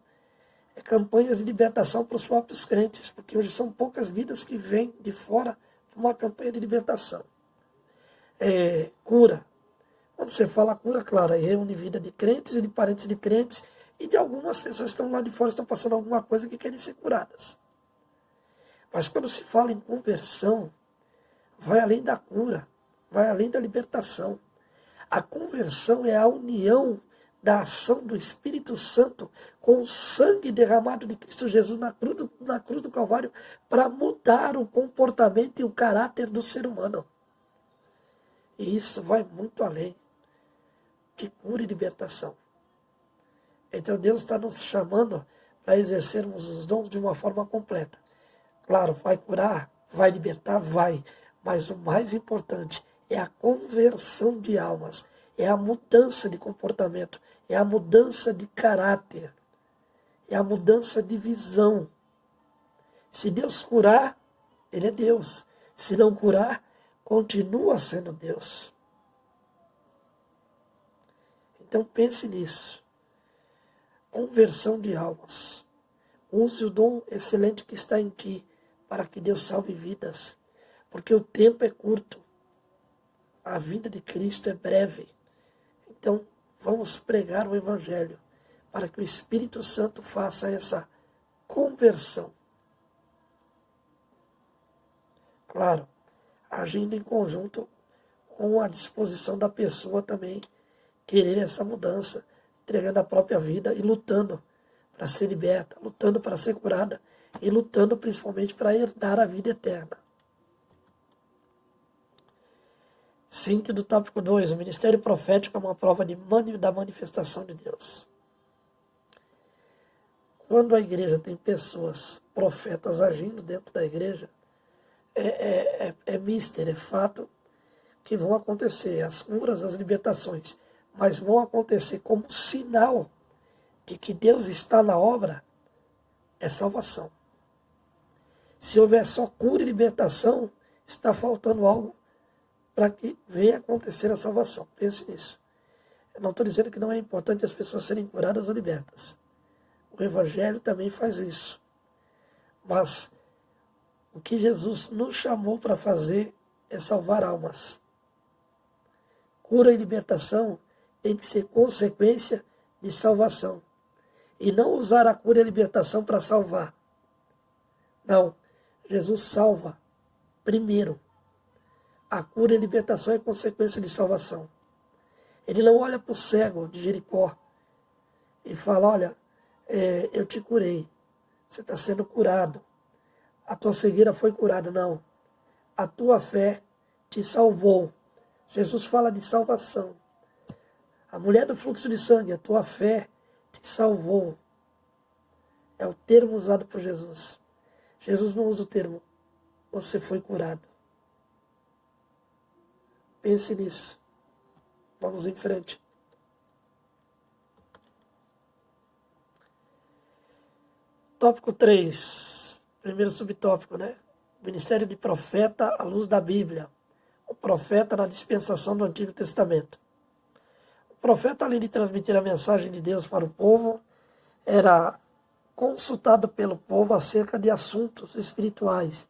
Speaker 1: é campanhas de libertação para os próprios crentes, porque hoje são poucas vidas que vêm de fora para uma campanha de libertação. Cura. Quando você fala cura, claro, aí reúne vida de crentes e de parentes de crentes, e de algumas pessoas que estão lá de fora, estão passando alguma coisa que querem ser curadas. Mas quando se fala em conversão, vai além da cura, vai além da libertação. A conversão é a união da ação do Espírito Santo com o sangue derramado de Cristo Jesus na cruz do Calvário para mudar o comportamento e o caráter do ser humano. E isso vai muito além de cura e libertação. Então Deus está nos chamando para exercermos os dons de uma forma completa. Claro, vai curar, vai libertar, vai. Mas o mais importante é a conversão de almas, é a mudança de comportamento, é a mudança de caráter, é a mudança de visão. Se Deus curar, Ele é Deus. Se não curar, continua sendo Deus. Então pense nisso. Conversão de almas. Use o dom excelente que está em ti para que Deus salve vidas. Porque o tempo é curto. A vida de Cristo é breve. Então, vamos pregar o Evangelho para que o Espírito Santo faça essa conversão. Claro, agindo em conjunto com a disposição da pessoa também querer essa mudança, entregando a própria vida e lutando para ser liberta, lutando para ser curada e lutando principalmente para herdar a vida eterna. Síntese do tópico 2, o ministério profético é uma prova da manifestação de Deus. Quando a igreja tem pessoas, profetas agindo dentro da igreja, é mister, é fato que vão acontecer as curas, as libertações, mas vão acontecer como sinal de que Deus está na obra, é salvação. Se houver só cura e libertação, está faltando algo para que venha acontecer a salvação. Pense nisso. Eu não estou dizendo que não é importante as pessoas serem curadas ou libertas. O Evangelho também faz isso. Mas o que Jesus nos chamou para fazer é salvar almas. Cura e libertação tem que ser consequência de salvação. E não usar a cura e a libertação para salvar. Não. Jesus salva primeiro. A cura e a libertação é consequência de salvação. Ele não olha para o cego de Jericó e fala, olha, eu te curei. Você está sendo curado. A tua cegueira foi curada. Não. A tua fé te salvou. Jesus fala de salvação. A mulher do fluxo de sangue, a tua fé te salvou. É o termo usado por Jesus. Jesus não usa o termo, você foi curado. Pense nisso. Vamos em frente. Tópico 3. Primeiro subtópico, né? Ministério de profeta à luz da Bíblia. O profeta na dispensação do Antigo Testamento. O profeta, além de transmitir a mensagem de Deus para o povo, era consultado pelo povo acerca de assuntos espirituais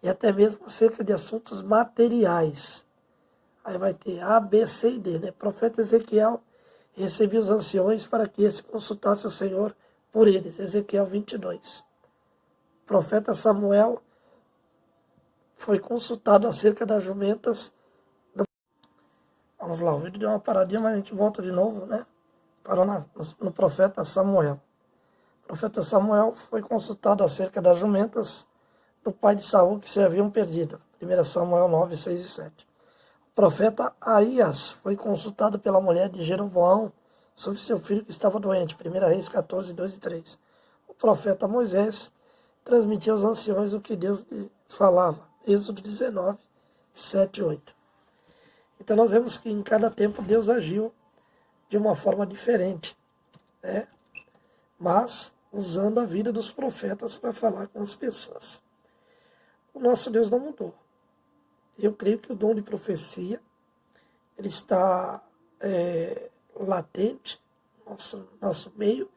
Speaker 1: e até mesmo acerca de assuntos materiais. Aí vai ter A, B, C e D, né? Profeta Ezequiel recebia os anciões para que esse consultasse o Senhor por eles. Ezequiel 22. Profeta Samuel foi consultado acerca das jumentas. Vamos lá, o vídeo deu uma paradinha, mas a gente volta de novo, né? Parou no profeta Samuel. O profeta Samuel foi consultado acerca das jumentas do pai de Saul que se haviam perdido. 1 Samuel 9, 6 e 7. O profeta Aías foi consultado pela mulher de Jeroboão sobre seu filho que estava doente. 1 Reis 14, 2 e 3. O profeta Moisés transmitia aos anciões o que Deus lhe falava. Êxodo 19, 7 e 8. Então nós vemos que em cada tempo Deus agiu de uma forma diferente, né? Mas usando a vida dos profetas para falar com as pessoas. o nosso Deus não mudou. Eu creio que o dom de profecia, ele está latente no nosso meio.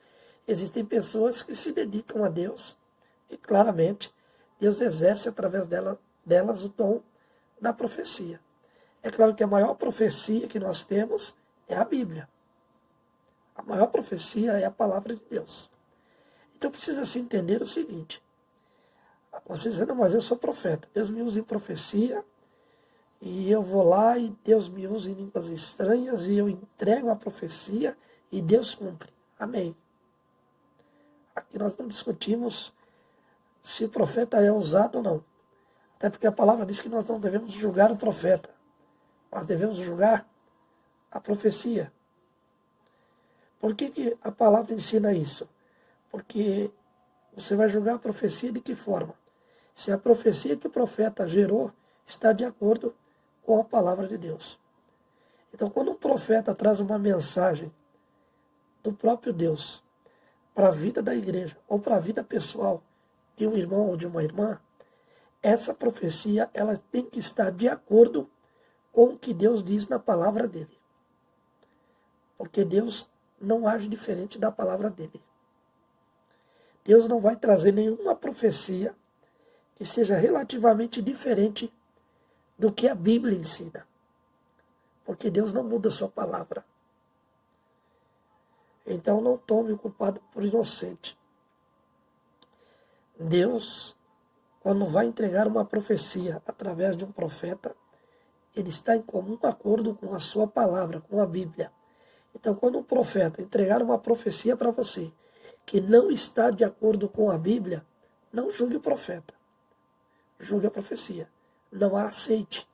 Speaker 1: Existem pessoas que se dedicam a Deus e claramente Deus exerce através delas o dom da profecia. É claro que a maior profecia que nós temos é a Bíblia. A maior profecia é a palavra de Deus. Então precisa se entender o seguinte: você dizendo, mas eu sou profeta, Deus me usa em profecia, e eu vou lá e Deus me usa em línguas estranhas, e eu entrego a profecia e Deus cumpre. Amém. Aqui nós não discutimos se o profeta é usado ou não. Até porque a palavra diz que nós não devemos julgar o profeta, nós devemos julgar a profecia. Por que a palavra ensina isso? Porque você vai julgar a profecia de que forma? Se a profecia que o profeta gerou está de acordo com a palavra de Deus. Então, quando um profeta traz uma mensagem do próprio Deus para a vida da igreja ou para a vida pessoal de um irmão ou de uma irmã, essa profecia ela tem que estar de acordo com o que Deus diz na palavra dele. Porque Deus não age diferente da palavra dele. Deus não vai trazer nenhuma profecia que seja relativamente diferente do que a Bíblia ensina. Porque Deus não muda a sua palavra. Então não tome o culpado por inocente. Deus, quando vai entregar uma profecia através de um profeta, ele está em comum acordo com a sua palavra, com a Bíblia. Então, quando um profeta entregar uma profecia para você que não está de acordo com a Bíblia, não julgue o profeta. Julgue a profecia. Não a aceite,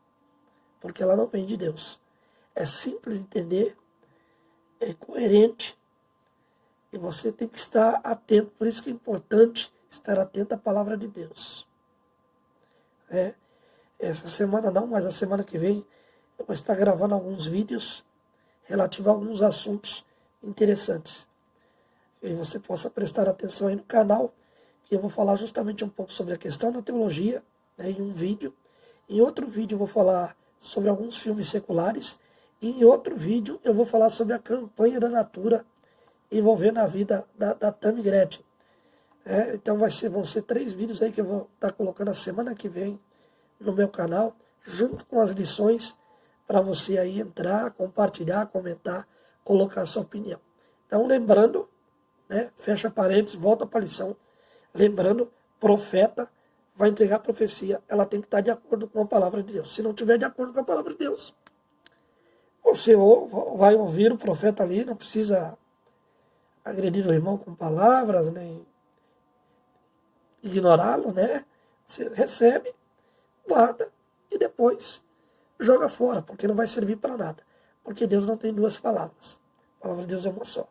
Speaker 1: porque ela não vem de Deus. É simples de entender, é coerente, e você tem que estar atento. Por isso que é importante estar atento à palavra de Deus. Essa semana não, mas a semana que vem eu vou estar gravando alguns vídeos relativos a alguns assuntos interessantes. E você possa prestar atenção aí no canal, que eu vou falar justamente um pouco sobre a questão da teologia, né, em um vídeo. Em outro vídeo eu vou falar sobre alguns filmes seculares. E em outro vídeo eu vou falar sobre a campanha da Natura envolvendo a vida da Tammy Gretchen. Então vão ser 3 vídeos aí que eu vou estar colocando a semana que vem no meu canal, junto com as lições, para você aí entrar, compartilhar, comentar, colocar a sua opinião. Então lembrando, fecha parênteses, volta para a lição, lembrando, profeta vai entregar a profecia, ela tem que estar de acordo com a palavra de Deus. Se não estiver de acordo com a palavra de Deus, você vai ouvir o profeta ali, não precisa agredir o irmão com palavras, nem ignorá-lo, né? Você recebe, guarda e depois joga fora, porque não vai servir para nada. Porque Deus não tem 2 palavras. A palavra de Deus é uma só.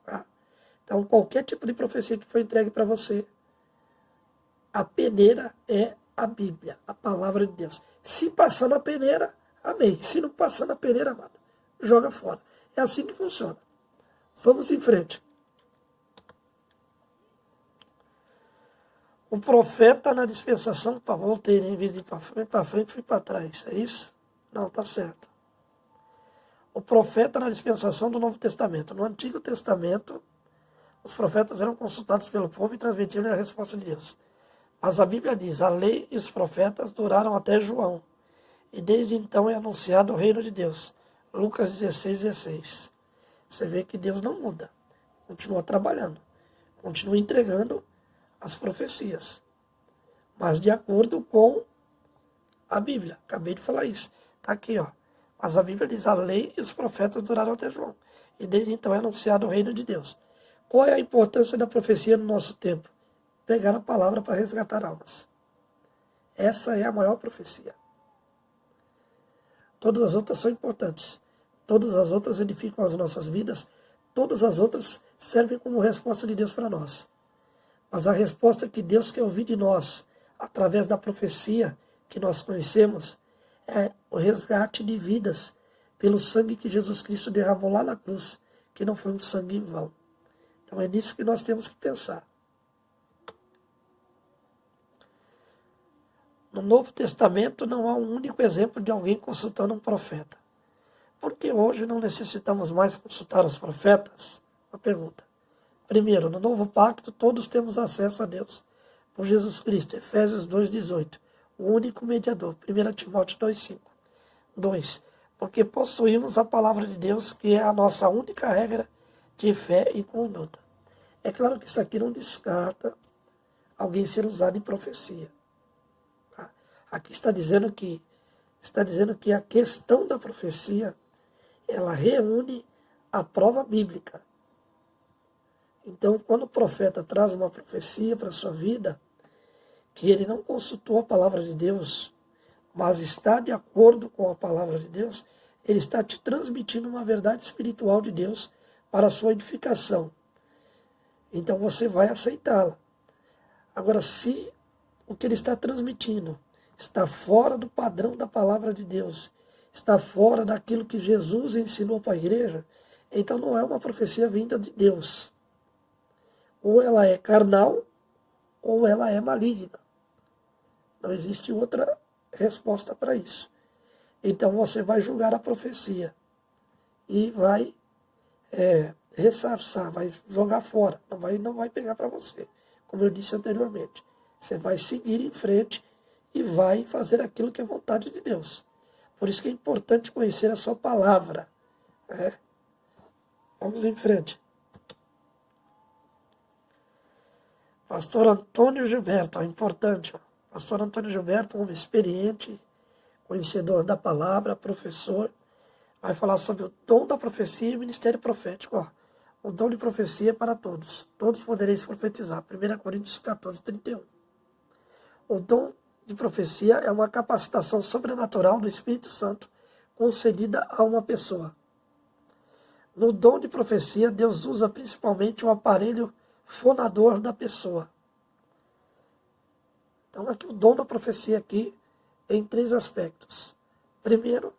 Speaker 1: Tá? Então, qualquer tipo de profecia que foi entregue para você, a peneira é a Bíblia, a palavra de Deus. Se passar na peneira, amém. Se não passar na peneira, amado, joga fora. É assim que funciona. Vamos em frente. O profeta na dispensação, voltei, em vez de ir para frente, fui para trás. É isso? Não, tá certo. O profeta na dispensação do Novo Testamento. No Antigo Testamento, os profetas eram consultados pelo povo e transmitiam a resposta de Deus. Mas a Bíblia diz, a lei e os profetas duraram até João. E desde então é anunciado o reino de Deus. Lucas 16:16. Você vê que Deus não muda. Continua trabalhando. Continua entregando as profecias. Mas de acordo com a Bíblia. Acabei de falar isso. Está aqui, ó. Mas a Bíblia diz, a lei e os profetas duraram até João. E desde então é anunciado o reino de Deus. Qual é a importância da profecia no nosso tempo? Pegar a palavra para resgatar almas. Essa é a maior profecia. Todas as outras são importantes. Todas as outras edificam as nossas vidas. Todas as outras servem como resposta de Deus para nós. Mas a resposta que Deus quer ouvir de nós, através da profecia que nós conhecemos, é o resgate de vidas pelo sangue que Jesus Cristo derramou lá na cruz, que não foi um sangue em vão. Então é nisso que nós temos que pensar. No Novo Testamento não há um único exemplo de alguém consultando um profeta. Por que hoje não necessitamos mais consultar os profetas? Uma pergunta. Primeiro, no Novo Pacto todos temos acesso a Deus por Jesus Cristo, Efésios 2,18, o único mediador, 1 Timóteo 2,5. 2. Porque possuímos a palavra de Deus, que é a nossa única regra de fé e conduta. É claro que isso aqui não descarta alguém ser usado em profecia. Tá? Aqui está dizendo que a questão da profecia, ela reúne a prova bíblica. Então, quando o profeta traz uma profecia para a sua vida, que ele não consultou a palavra de Deus, mas está de acordo com a palavra de Deus, ele está te transmitindo uma verdade espiritual de Deus para a sua edificação. Então você vai aceitá-la. Agora, se o que ele está transmitindo está fora do padrão da palavra de Deus, está fora daquilo que Jesus ensinou para a igreja, então não é uma profecia vinda de Deus. Ou ela é carnal, ou ela é maligna. Não existe outra resposta para isso. Então você vai julgar a profecia e vai ressarçar, vai jogar fora, não vai pegar para você, como eu disse anteriormente. Você vai seguir em frente e vai fazer aquilo que é vontade de Deus. Por isso que é importante conhecer a sua palavra. Vamos em frente. Pastor Antônio Gilberto, é importante. Pastor Antônio Gilberto, um homem experiente, conhecedor da palavra, professor, vai falar sobre o dom da profecia e o ministério profético. O dom de profecia é para todos. Todos podereis profetizar. 1 Coríntios 14, 31. O dom de profecia é uma capacitação sobrenatural do Espírito Santo concedida a uma pessoa. No dom de profecia, Deus usa principalmente o aparelho fonador da pessoa. Então, aqui o dom da profecia aqui é em 3 aspectos. Primeiro,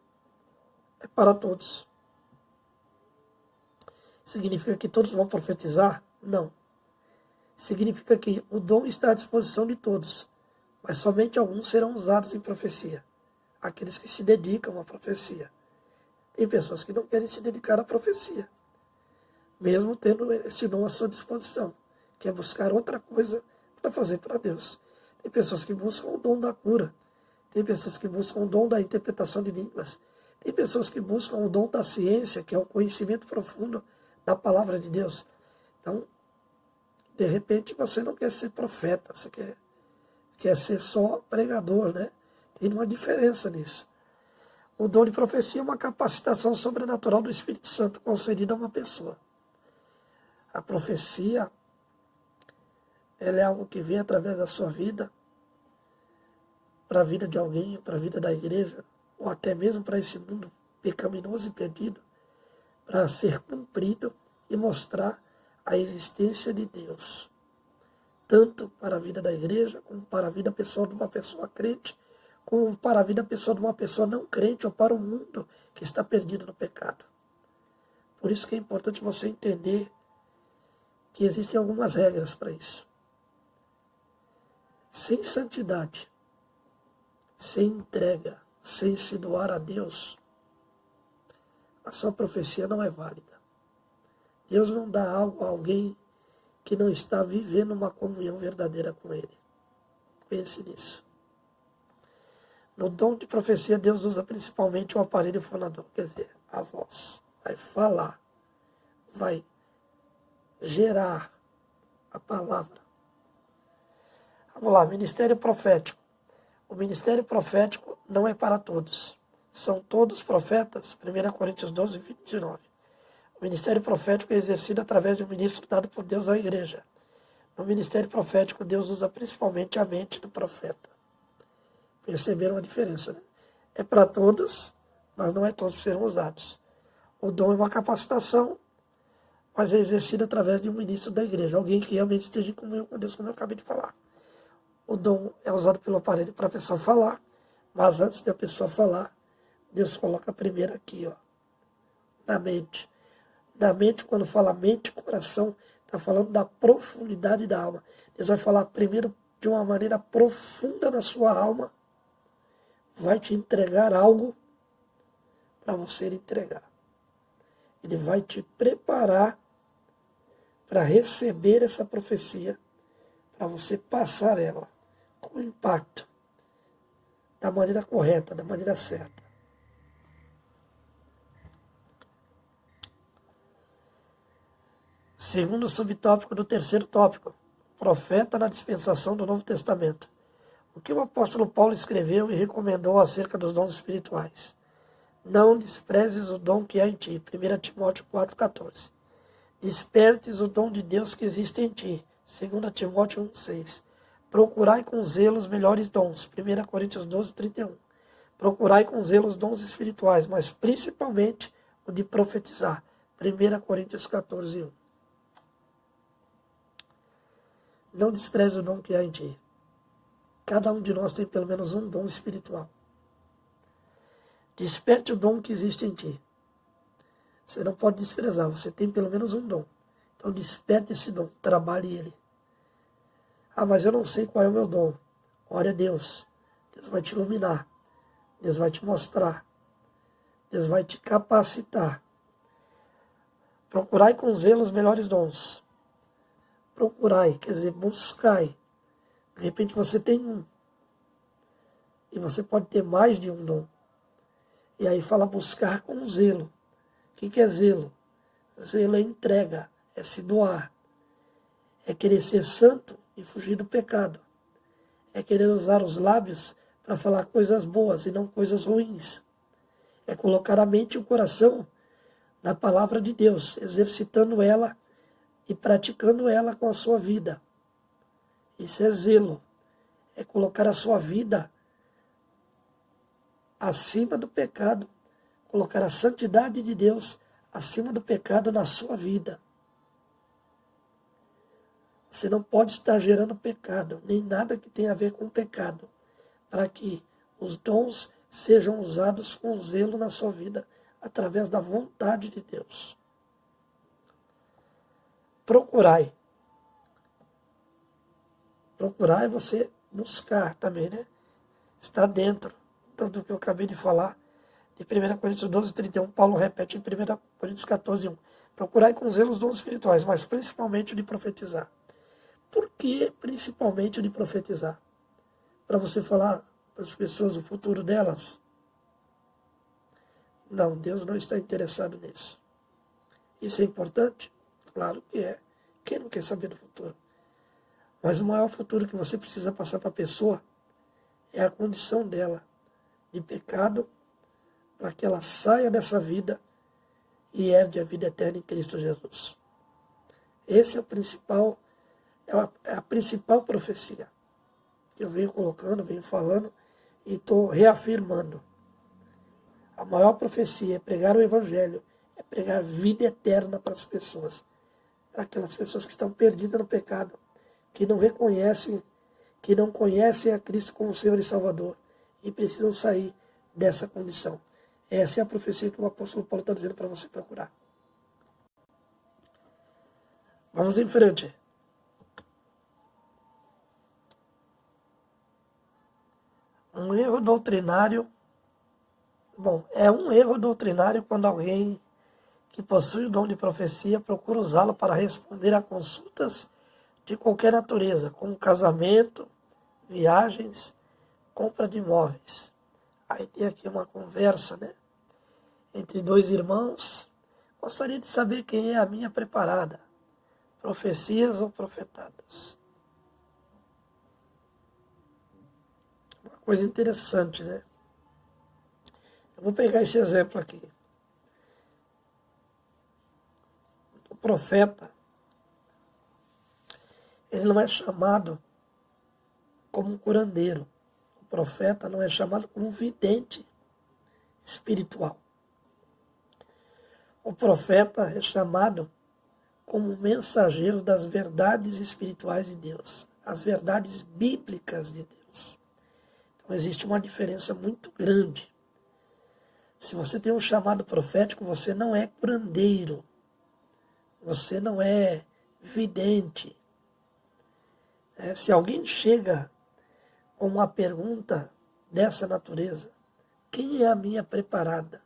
Speaker 1: é para todos. Significa que todos vão profetizar? Não. Significa que o dom está à disposição de todos, mas somente alguns serão usados em profecia. Aqueles que se dedicam à profecia. Tem pessoas que não querem se dedicar à profecia, mesmo tendo esse dom à sua disposição, que é buscar outra coisa para fazer para Deus. Tem pessoas que buscam o dom da cura, tem pessoas que buscam o dom da interpretação de línguas, tem pessoas que buscam o dom da ciência, que é o conhecimento profundo da palavra de Deus. Então, de repente, você não quer ser profeta, você quer ser só pregador, né? Tem uma diferença nisso. O dom de profecia é uma capacitação sobrenatural do Espírito Santo concedida a uma pessoa. A profecia, ela é algo que vem através da sua vida, para a vida de alguém, para a vida da igreja, ou até mesmo para esse mundo pecaminoso e perdido, para ser cumprido e mostrar a existência de Deus, tanto para a vida da igreja, como para a vida pessoal de uma pessoa crente, como para a vida pessoal de uma pessoa não crente, ou para o mundo que está perdido no pecado. Por isso que é importante você entender que existem algumas regras para isso. Sem santidade, sem entrega, sem se doar a Deus, a sua profecia não é válida. Deus não dá algo a alguém que não está vivendo uma comunhão verdadeira com Ele. Pense nisso. No dom de profecia, Deus usa principalmente o aparelho fonador, quer dizer, a voz. Vai falar, vai gerar a palavra. Vamos lá, ministério profético. O ministério profético não é para todos. São todos profetas, 1 Coríntios 12, 29. O ministério profético é exercido através de um ministro dado por Deus à igreja. No ministério profético, Deus usa principalmente a mente do profeta. Perceberam a diferença, né? É para todos, mas não é todos que serão usados. O dom é uma capacitação, mas é exercido através de um ministro da igreja, alguém que realmente esteja em comunhão com Deus, como eu acabei de falar. O dom é usado pelo aparelho para a pessoa falar, mas antes da pessoa falar, Deus coloca primeiro aqui, na mente. Na mente, quando fala mente e coração, está falando da profundidade da alma. Deus vai falar primeiro de uma maneira profunda na sua alma, vai te entregar algo para você entregar. Ele vai te preparar para receber essa profecia, para você passar ela com impacto, da maneira correta, da maneira certa. Segundo subtópico do terceiro tópico, profeta na dispensação do Novo Testamento. O que o apóstolo Paulo escreveu e recomendou acerca dos dons espirituais? Não desprezes o dom que há em ti. 1 Timóteo 4,14. Despertes o dom de Deus que existe em ti. 2 Timóteo 1,6. Procurai com zelo os melhores dons. 1 Coríntios 12,31. Procurai com zelo os dons espirituais, mas principalmente o de profetizar. 1 Coríntios 14,1. Não despreze o dom que há em ti. Cada um de nós tem pelo menos um dom espiritual. Desperte o dom que existe em ti. Você não pode desprezar, você tem pelo menos um dom. Então desperte esse dom, trabalhe ele. Ah, mas eu não sei qual é o meu dom. Ore a Deus. Deus vai te iluminar. Deus vai te mostrar. Deus vai te capacitar. Procurai com zelo os melhores dons. Procurai, quer dizer, buscai. De repente você tem um. E você pode ter mais de um dom. E aí fala buscar com zelo. O que é zelo? Zelo é entrega, é se doar. É querer ser santo e fugir do pecado. É querer usar os lábios para falar coisas boas e não coisas ruins. É colocar a mente e o coração na palavra de Deus, exercitando ela e praticando ela com a sua vida. Isso é zelo. É colocar a sua vida acima do pecado. Colocar a santidade de Deus acima do pecado na sua vida. Você não pode estar gerando pecado, nem nada que tenha a ver com pecado, para que os dons sejam usados com zelo na sua vida, através da vontade de Deus. Procurai. Procurar é você buscar também, né? Está dentro do que eu acabei de falar. De 1 Coríntios 12:31, Paulo repete em 1 Coríntios 14:1. Procurai com zelo os dons espirituais, mas principalmente o de profetizar. Por que principalmente o de profetizar? Para você falar para as pessoas o futuro delas? Não, Deus não está interessado nisso. Isso é importante? Claro que é. Quem não quer saber do futuro? Mas o maior futuro que você precisa passar para a pessoa é a condição dela de pecado, para que ela saia dessa vida e herde a vida eterna em Cristo Jesus. Esse é o principal, é a principal profecia que eu venho colocando, venho falando e estou reafirmando. A maior profecia é pregar o Evangelho, é pregar vida eterna para as pessoas, para aquelas pessoas que estão perdidas no pecado, que não reconhecem, que não conhecem a Cristo como Senhor e Salvador e precisam sair dessa condição. Essa é a profecia que o apóstolo Paulo está dizendo para você procurar. Vamos em frente. Um erro doutrinário. Bom, é um erro doutrinário quando alguém que possui o dom de profecia procura usá-lo para responder a consultas de qualquer natureza, como casamento, viagens, compra de imóveis. Aí tem aqui uma conversa, né, entre dois irmãos. Gostaria de saber quem é a minha preparada, profecias ou profetadas. Uma coisa interessante, né? Eu vou pegar esse exemplo aqui. O profeta, ele não é chamado como um curandeiro. O profeta não é chamado como um vidente espiritual. O profeta é chamado como mensageiro das verdades espirituais de Deus, as verdades bíblicas de Deus. Então existe uma diferença muito grande. Se você tem um chamado profético, você não é curandeiro, você não é vidente. Se alguém chega com uma pergunta dessa natureza, quem é a minha preparada?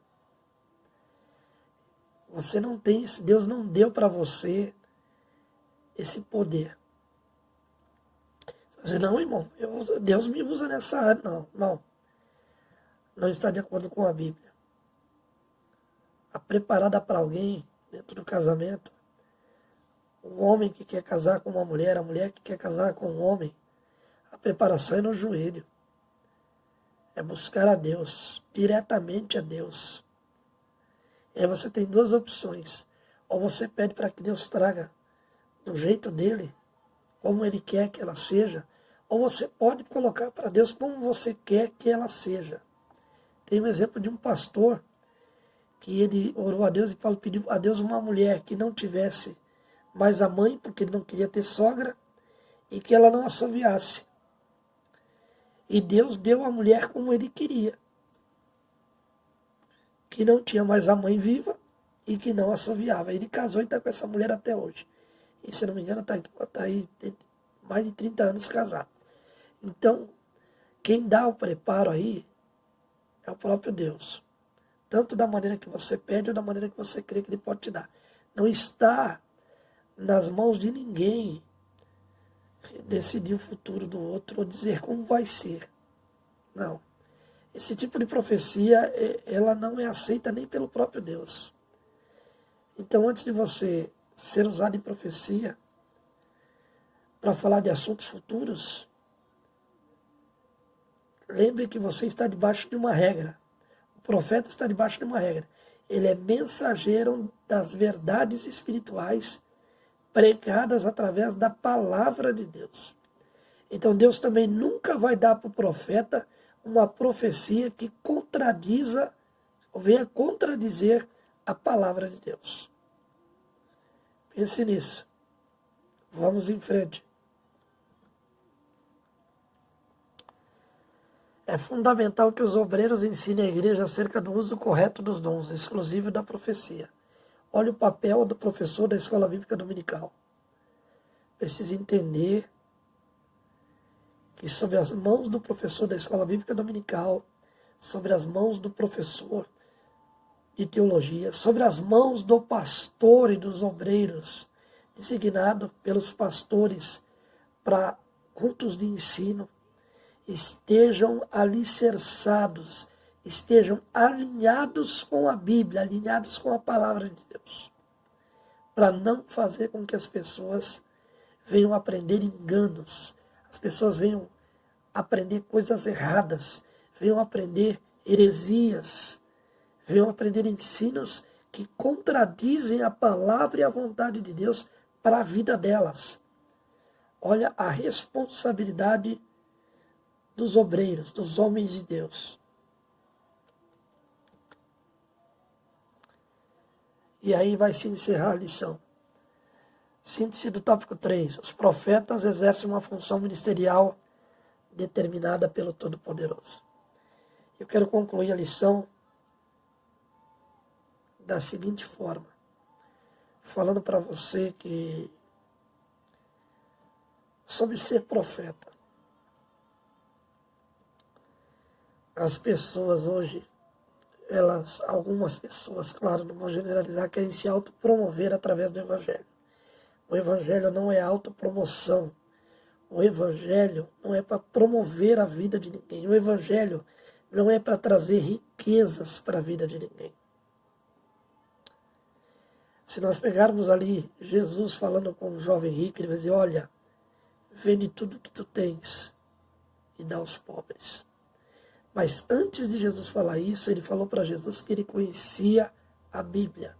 Speaker 1: Você não tem, Deus não deu para você esse poder. Você não, irmão, Deus me usa nessa área. Não está de acordo com a Bíblia. A preparada para alguém dentro do casamento, o homem que quer casar com uma mulher, a mulher que quer casar com um homem, a preparação é no joelho. É buscar a Deus, diretamente a Deus. E aí você tem duas opções. Ou você pede para que Deus traga do jeito dele, como ele quer que ela seja, ou você pode colocar para Deus como você quer que ela seja. Tem um exemplo de um pastor que ele orou a Deus e pediu a Deus uma mulher que não tivesse mais a mãe, porque ele não queria ter sogra, e que ela não assoviasse. E Deus deu a mulher como ele queria, que não tinha mais a mãe viva e que não assoviava. Ele casou e está com essa mulher até hoje. E se não me engano, está aí tem mais de 30 anos casado. Então, quem dá o preparo aí é o próprio Deus. Tanto da maneira que você pede ou da maneira que você crê que Ele pode te dar. Não está nas mãos de ninguém decidir o futuro do outro ou dizer como vai ser. Não. Esse tipo de profecia, ela não é aceita nem pelo próprio Deus. Então, antes de você ser usado em profecia para falar de assuntos futuros, lembre que você está debaixo de uma regra. O profeta está debaixo de uma regra. Ele é mensageiro das verdades espirituais pregadas através da palavra de Deus. Então Deus também nunca vai dar para o profeta uma profecia que contradiza ou venha contradizer a palavra de Deus. Pense nisso. Vamos em frente. É fundamental que os obreiros ensinem a igreja acerca do uso correto dos dons, exclusivo da profecia. Olha o papel do professor da escola bíblica dominical. Precisa entender que sobre as mãos do professor da escola bíblica dominical, sobre as mãos do professor de teologia, sobre as mãos do pastor e dos obreiros, designado pelos pastores para cultos de ensino, estejam alicerçados, estejam alinhados com a Bíblia, alinhados com a palavra de Deus, para não fazer com que as pessoas venham aprender enganos, as pessoas venham aprender coisas erradas, venham aprender heresias, venham aprender ensinos que contradizem a palavra e a vontade de Deus para a vida delas. Olha a responsabilidade dos obreiros, dos homens de Deus. E aí vai se encerrar a lição. Síntese do tópico 3. Os profetas exercem uma função ministerial determinada pelo Todo-Poderoso. Eu quero concluir a lição da seguinte forma, falando para você que sobre ser profeta. As pessoas hoje, algumas pessoas, claro, não vou generalizar, querem se autopromover através do Evangelho. O Evangelho não é autopromoção. O Evangelho não é para promover a vida de ninguém. O Evangelho não é para trazer riquezas para a vida de ninguém. Se nós pegarmos ali Jesus falando com o jovem rico, ele vai dizer, olha, vende tudo que tu tens e dá aos pobres. Mas antes de Jesus falar isso, ele falou para Jesus que ele conhecia a Bíblia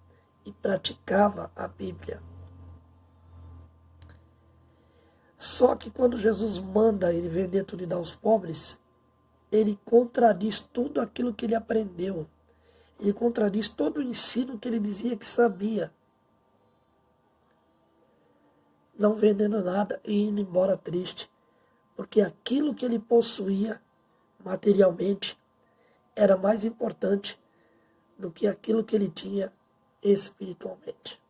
Speaker 1: e praticava a Bíblia. Só que quando Jesus manda ele vender tudo e dar aos pobres, ele contradiz tudo aquilo que ele aprendeu. Ele contradiz todo o ensino que ele dizia que sabia. Não vendendo nada e indo embora triste, porque aquilo que ele possuía materialmente era mais importante do que aquilo que ele tinha espiritualmente.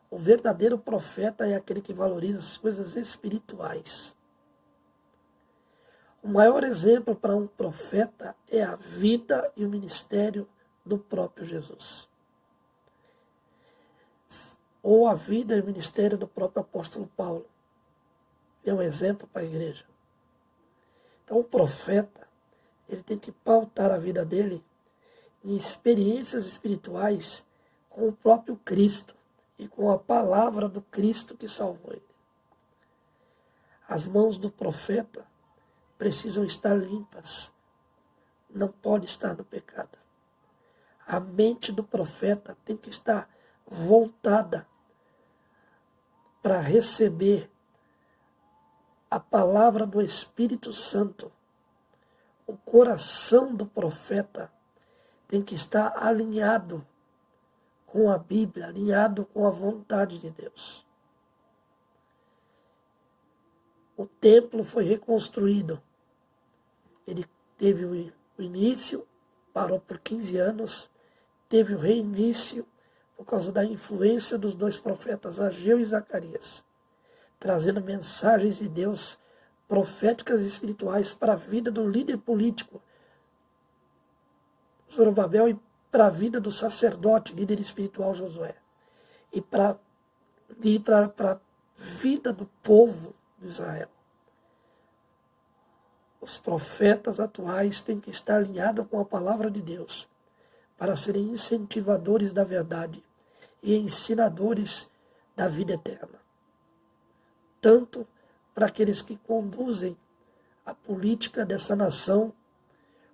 Speaker 1: O verdadeiro profeta é aquele que valoriza as coisas espirituais. O maior exemplo para um profeta é a vida e o ministério do próprio Jesus. Ou a vida e o ministério do próprio apóstolo Paulo. É um exemplo para a igreja. Então o profeta, ele tem que pautar a vida dele em experiências espirituais com o próprio Cristo e com a palavra do Cristo que salvou ele. As mãos do profeta precisam estar limpas, não pode estar no pecado. A mente do profeta tem que estar voltada para receber a palavra do Espírito Santo. O coração do profeta tem que estar alinhado com a Bíblia, alinhado com a vontade de Deus. O templo foi reconstruído. Ele teve o início, parou por 15 anos, teve o reinício por causa da influência dos dois profetas, Ageu e Zacarias, trazendo mensagens de Deus proféticas e espirituais para a vida do líder político, Zorobabel, e para a vida do sacerdote, líder espiritual Josué, e para a vida do povo de Israel. Os profetas atuais têm que estar alinhados com a palavra de Deus para serem incentivadores da verdade e ensinadores da vida eterna. Tanto para aqueles que conduzem a política dessa nação,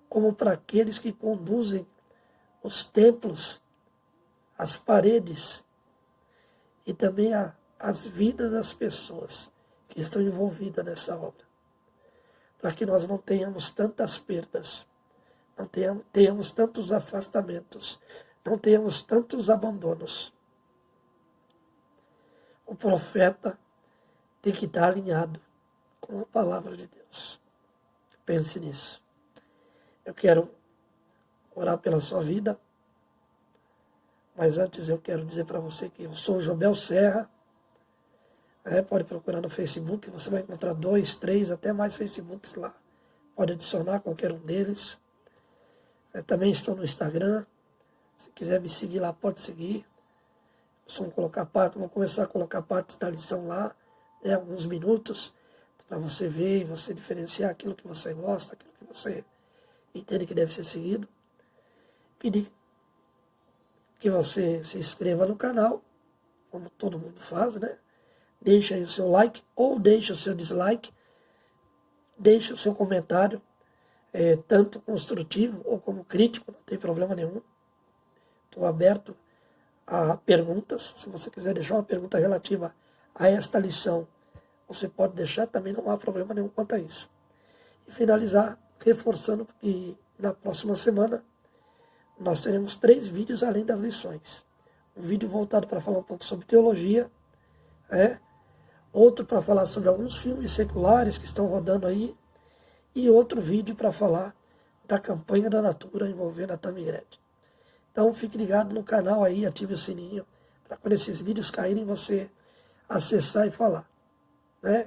Speaker 1: como para aqueles que conduzem os templos, as paredes e também as vidas das pessoas que estão envolvidas nessa obra. Para que nós não tenhamos tantas perdas, não tenhamos tantos afastamentos, não tenhamos tantos abandonos. O profeta tem que estar alinhado com a palavra de Deus. Pense nisso. Eu quero orar pela sua vida, mas antes eu quero dizer para você que eu sou Jobel Serra. Pode procurar no Facebook, você vai encontrar 2, 3, até mais Facebooks lá. Pode adicionar qualquer um deles. Também estou no Instagram. Se quiser me seguir lá, pode seguir. Vou começar a colocar partes da lição lá, alguns minutos, para você ver e você diferenciar aquilo que você gosta, aquilo que você entende que deve ser seguido. Pedir que você se inscreva no canal, como todo mundo faz, né? Deixe aí o seu like ou deixe o seu dislike. Deixe o seu comentário, tanto construtivo ou como crítico, não tem problema nenhum. Estou aberto a perguntas. Se você quiser deixar uma pergunta relativa a esta lição, você pode deixar, também não há problema nenhum quanto a isso. E finalizar reforçando que na próxima semana nós teremos 3 vídeos além das lições. Um vídeo voltado para falar um pouco sobre teologia, outro para falar sobre alguns filmes seculares que estão rodando aí, e outro vídeo para falar da campanha da Natura envolvendo a Tamigred. Então fique ligado no canal aí, ative o sininho, para quando esses vídeos caírem você acessar e falar,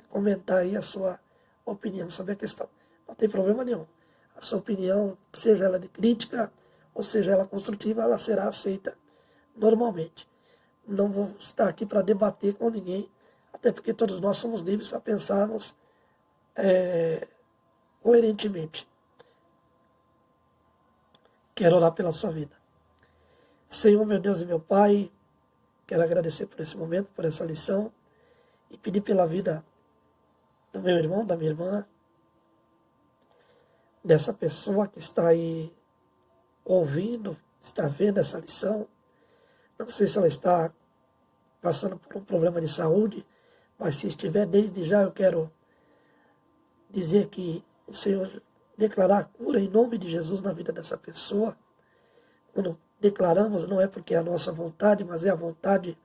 Speaker 1: comentar aí a sua opinião sobre a questão. Não tem problema nenhum. A sua opinião, seja ela de crítica ou seja ela construtiva, ela será aceita normalmente. Não vou estar aqui para debater com ninguém, até porque todos nós somos livres para pensarmos coerentemente. Quero orar pela sua vida. Senhor, meu Deus e meu Pai, quero agradecer por esse momento, por essa lição, e pedir pela vida do meu irmão, da minha irmã, dessa pessoa que está aí ouvindo, está vendo essa lição. Não sei se ela está passando por um problema de saúde, mas se estiver, desde já eu quero dizer que o Senhor declarar a cura em nome de Jesus na vida dessa pessoa. Quando declaramos, não é porque é a nossa vontade, mas é a vontade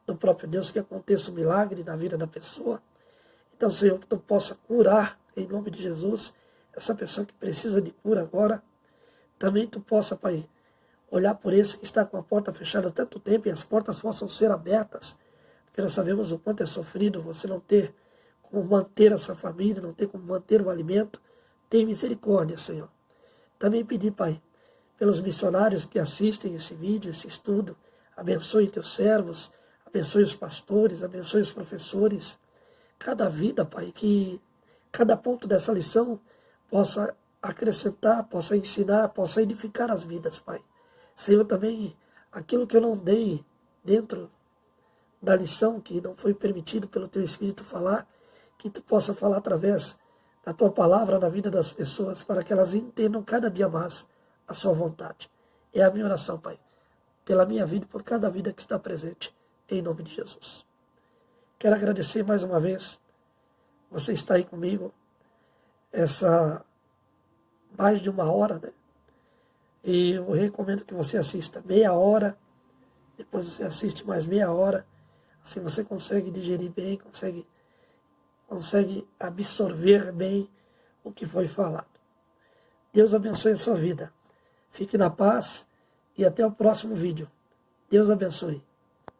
Speaker 1: do próprio Deus que aconteça um milagre na vida da pessoa. Então, Senhor, que Tu possa curar em nome de Jesus essa pessoa que precisa de cura agora. Também Tu possa, Pai, olhar por esse que está com a porta fechada há tanto tempo e as portas possam ser abertas, porque nós sabemos o quanto é sofrido você não ter como manter a sua família, não ter como manter o alimento, Tem misericórdia, Senhor. Também pedi, Pai, pelos missionários que assistem esse vídeo, esse estudo. Abençoe teus servos, abençoe os pastores, abençoe os professores. Cada vida, Pai, que cada ponto dessa lição possa acrescentar, possa ensinar, possa edificar as vidas, Pai. Senhor, também aquilo que eu não dei dentro da lição, que não foi permitido pelo Teu Espírito falar, que Tu possa falar através da Tua palavra na vida das pessoas, para que elas entendam cada dia mais a Sua vontade. É a minha oração, Pai, pela minha vida e por cada vida que está presente, em nome de Jesus. Quero agradecer mais uma vez, você está aí comigo, essa mais de 1 hora, né? E eu recomendo que você assista meia hora, depois você assiste mais meia hora, assim você consegue digerir bem, consegue absorver bem o que foi falado. Deus abençoe a sua vida. Fique na paz e até o próximo vídeo. Deus abençoe.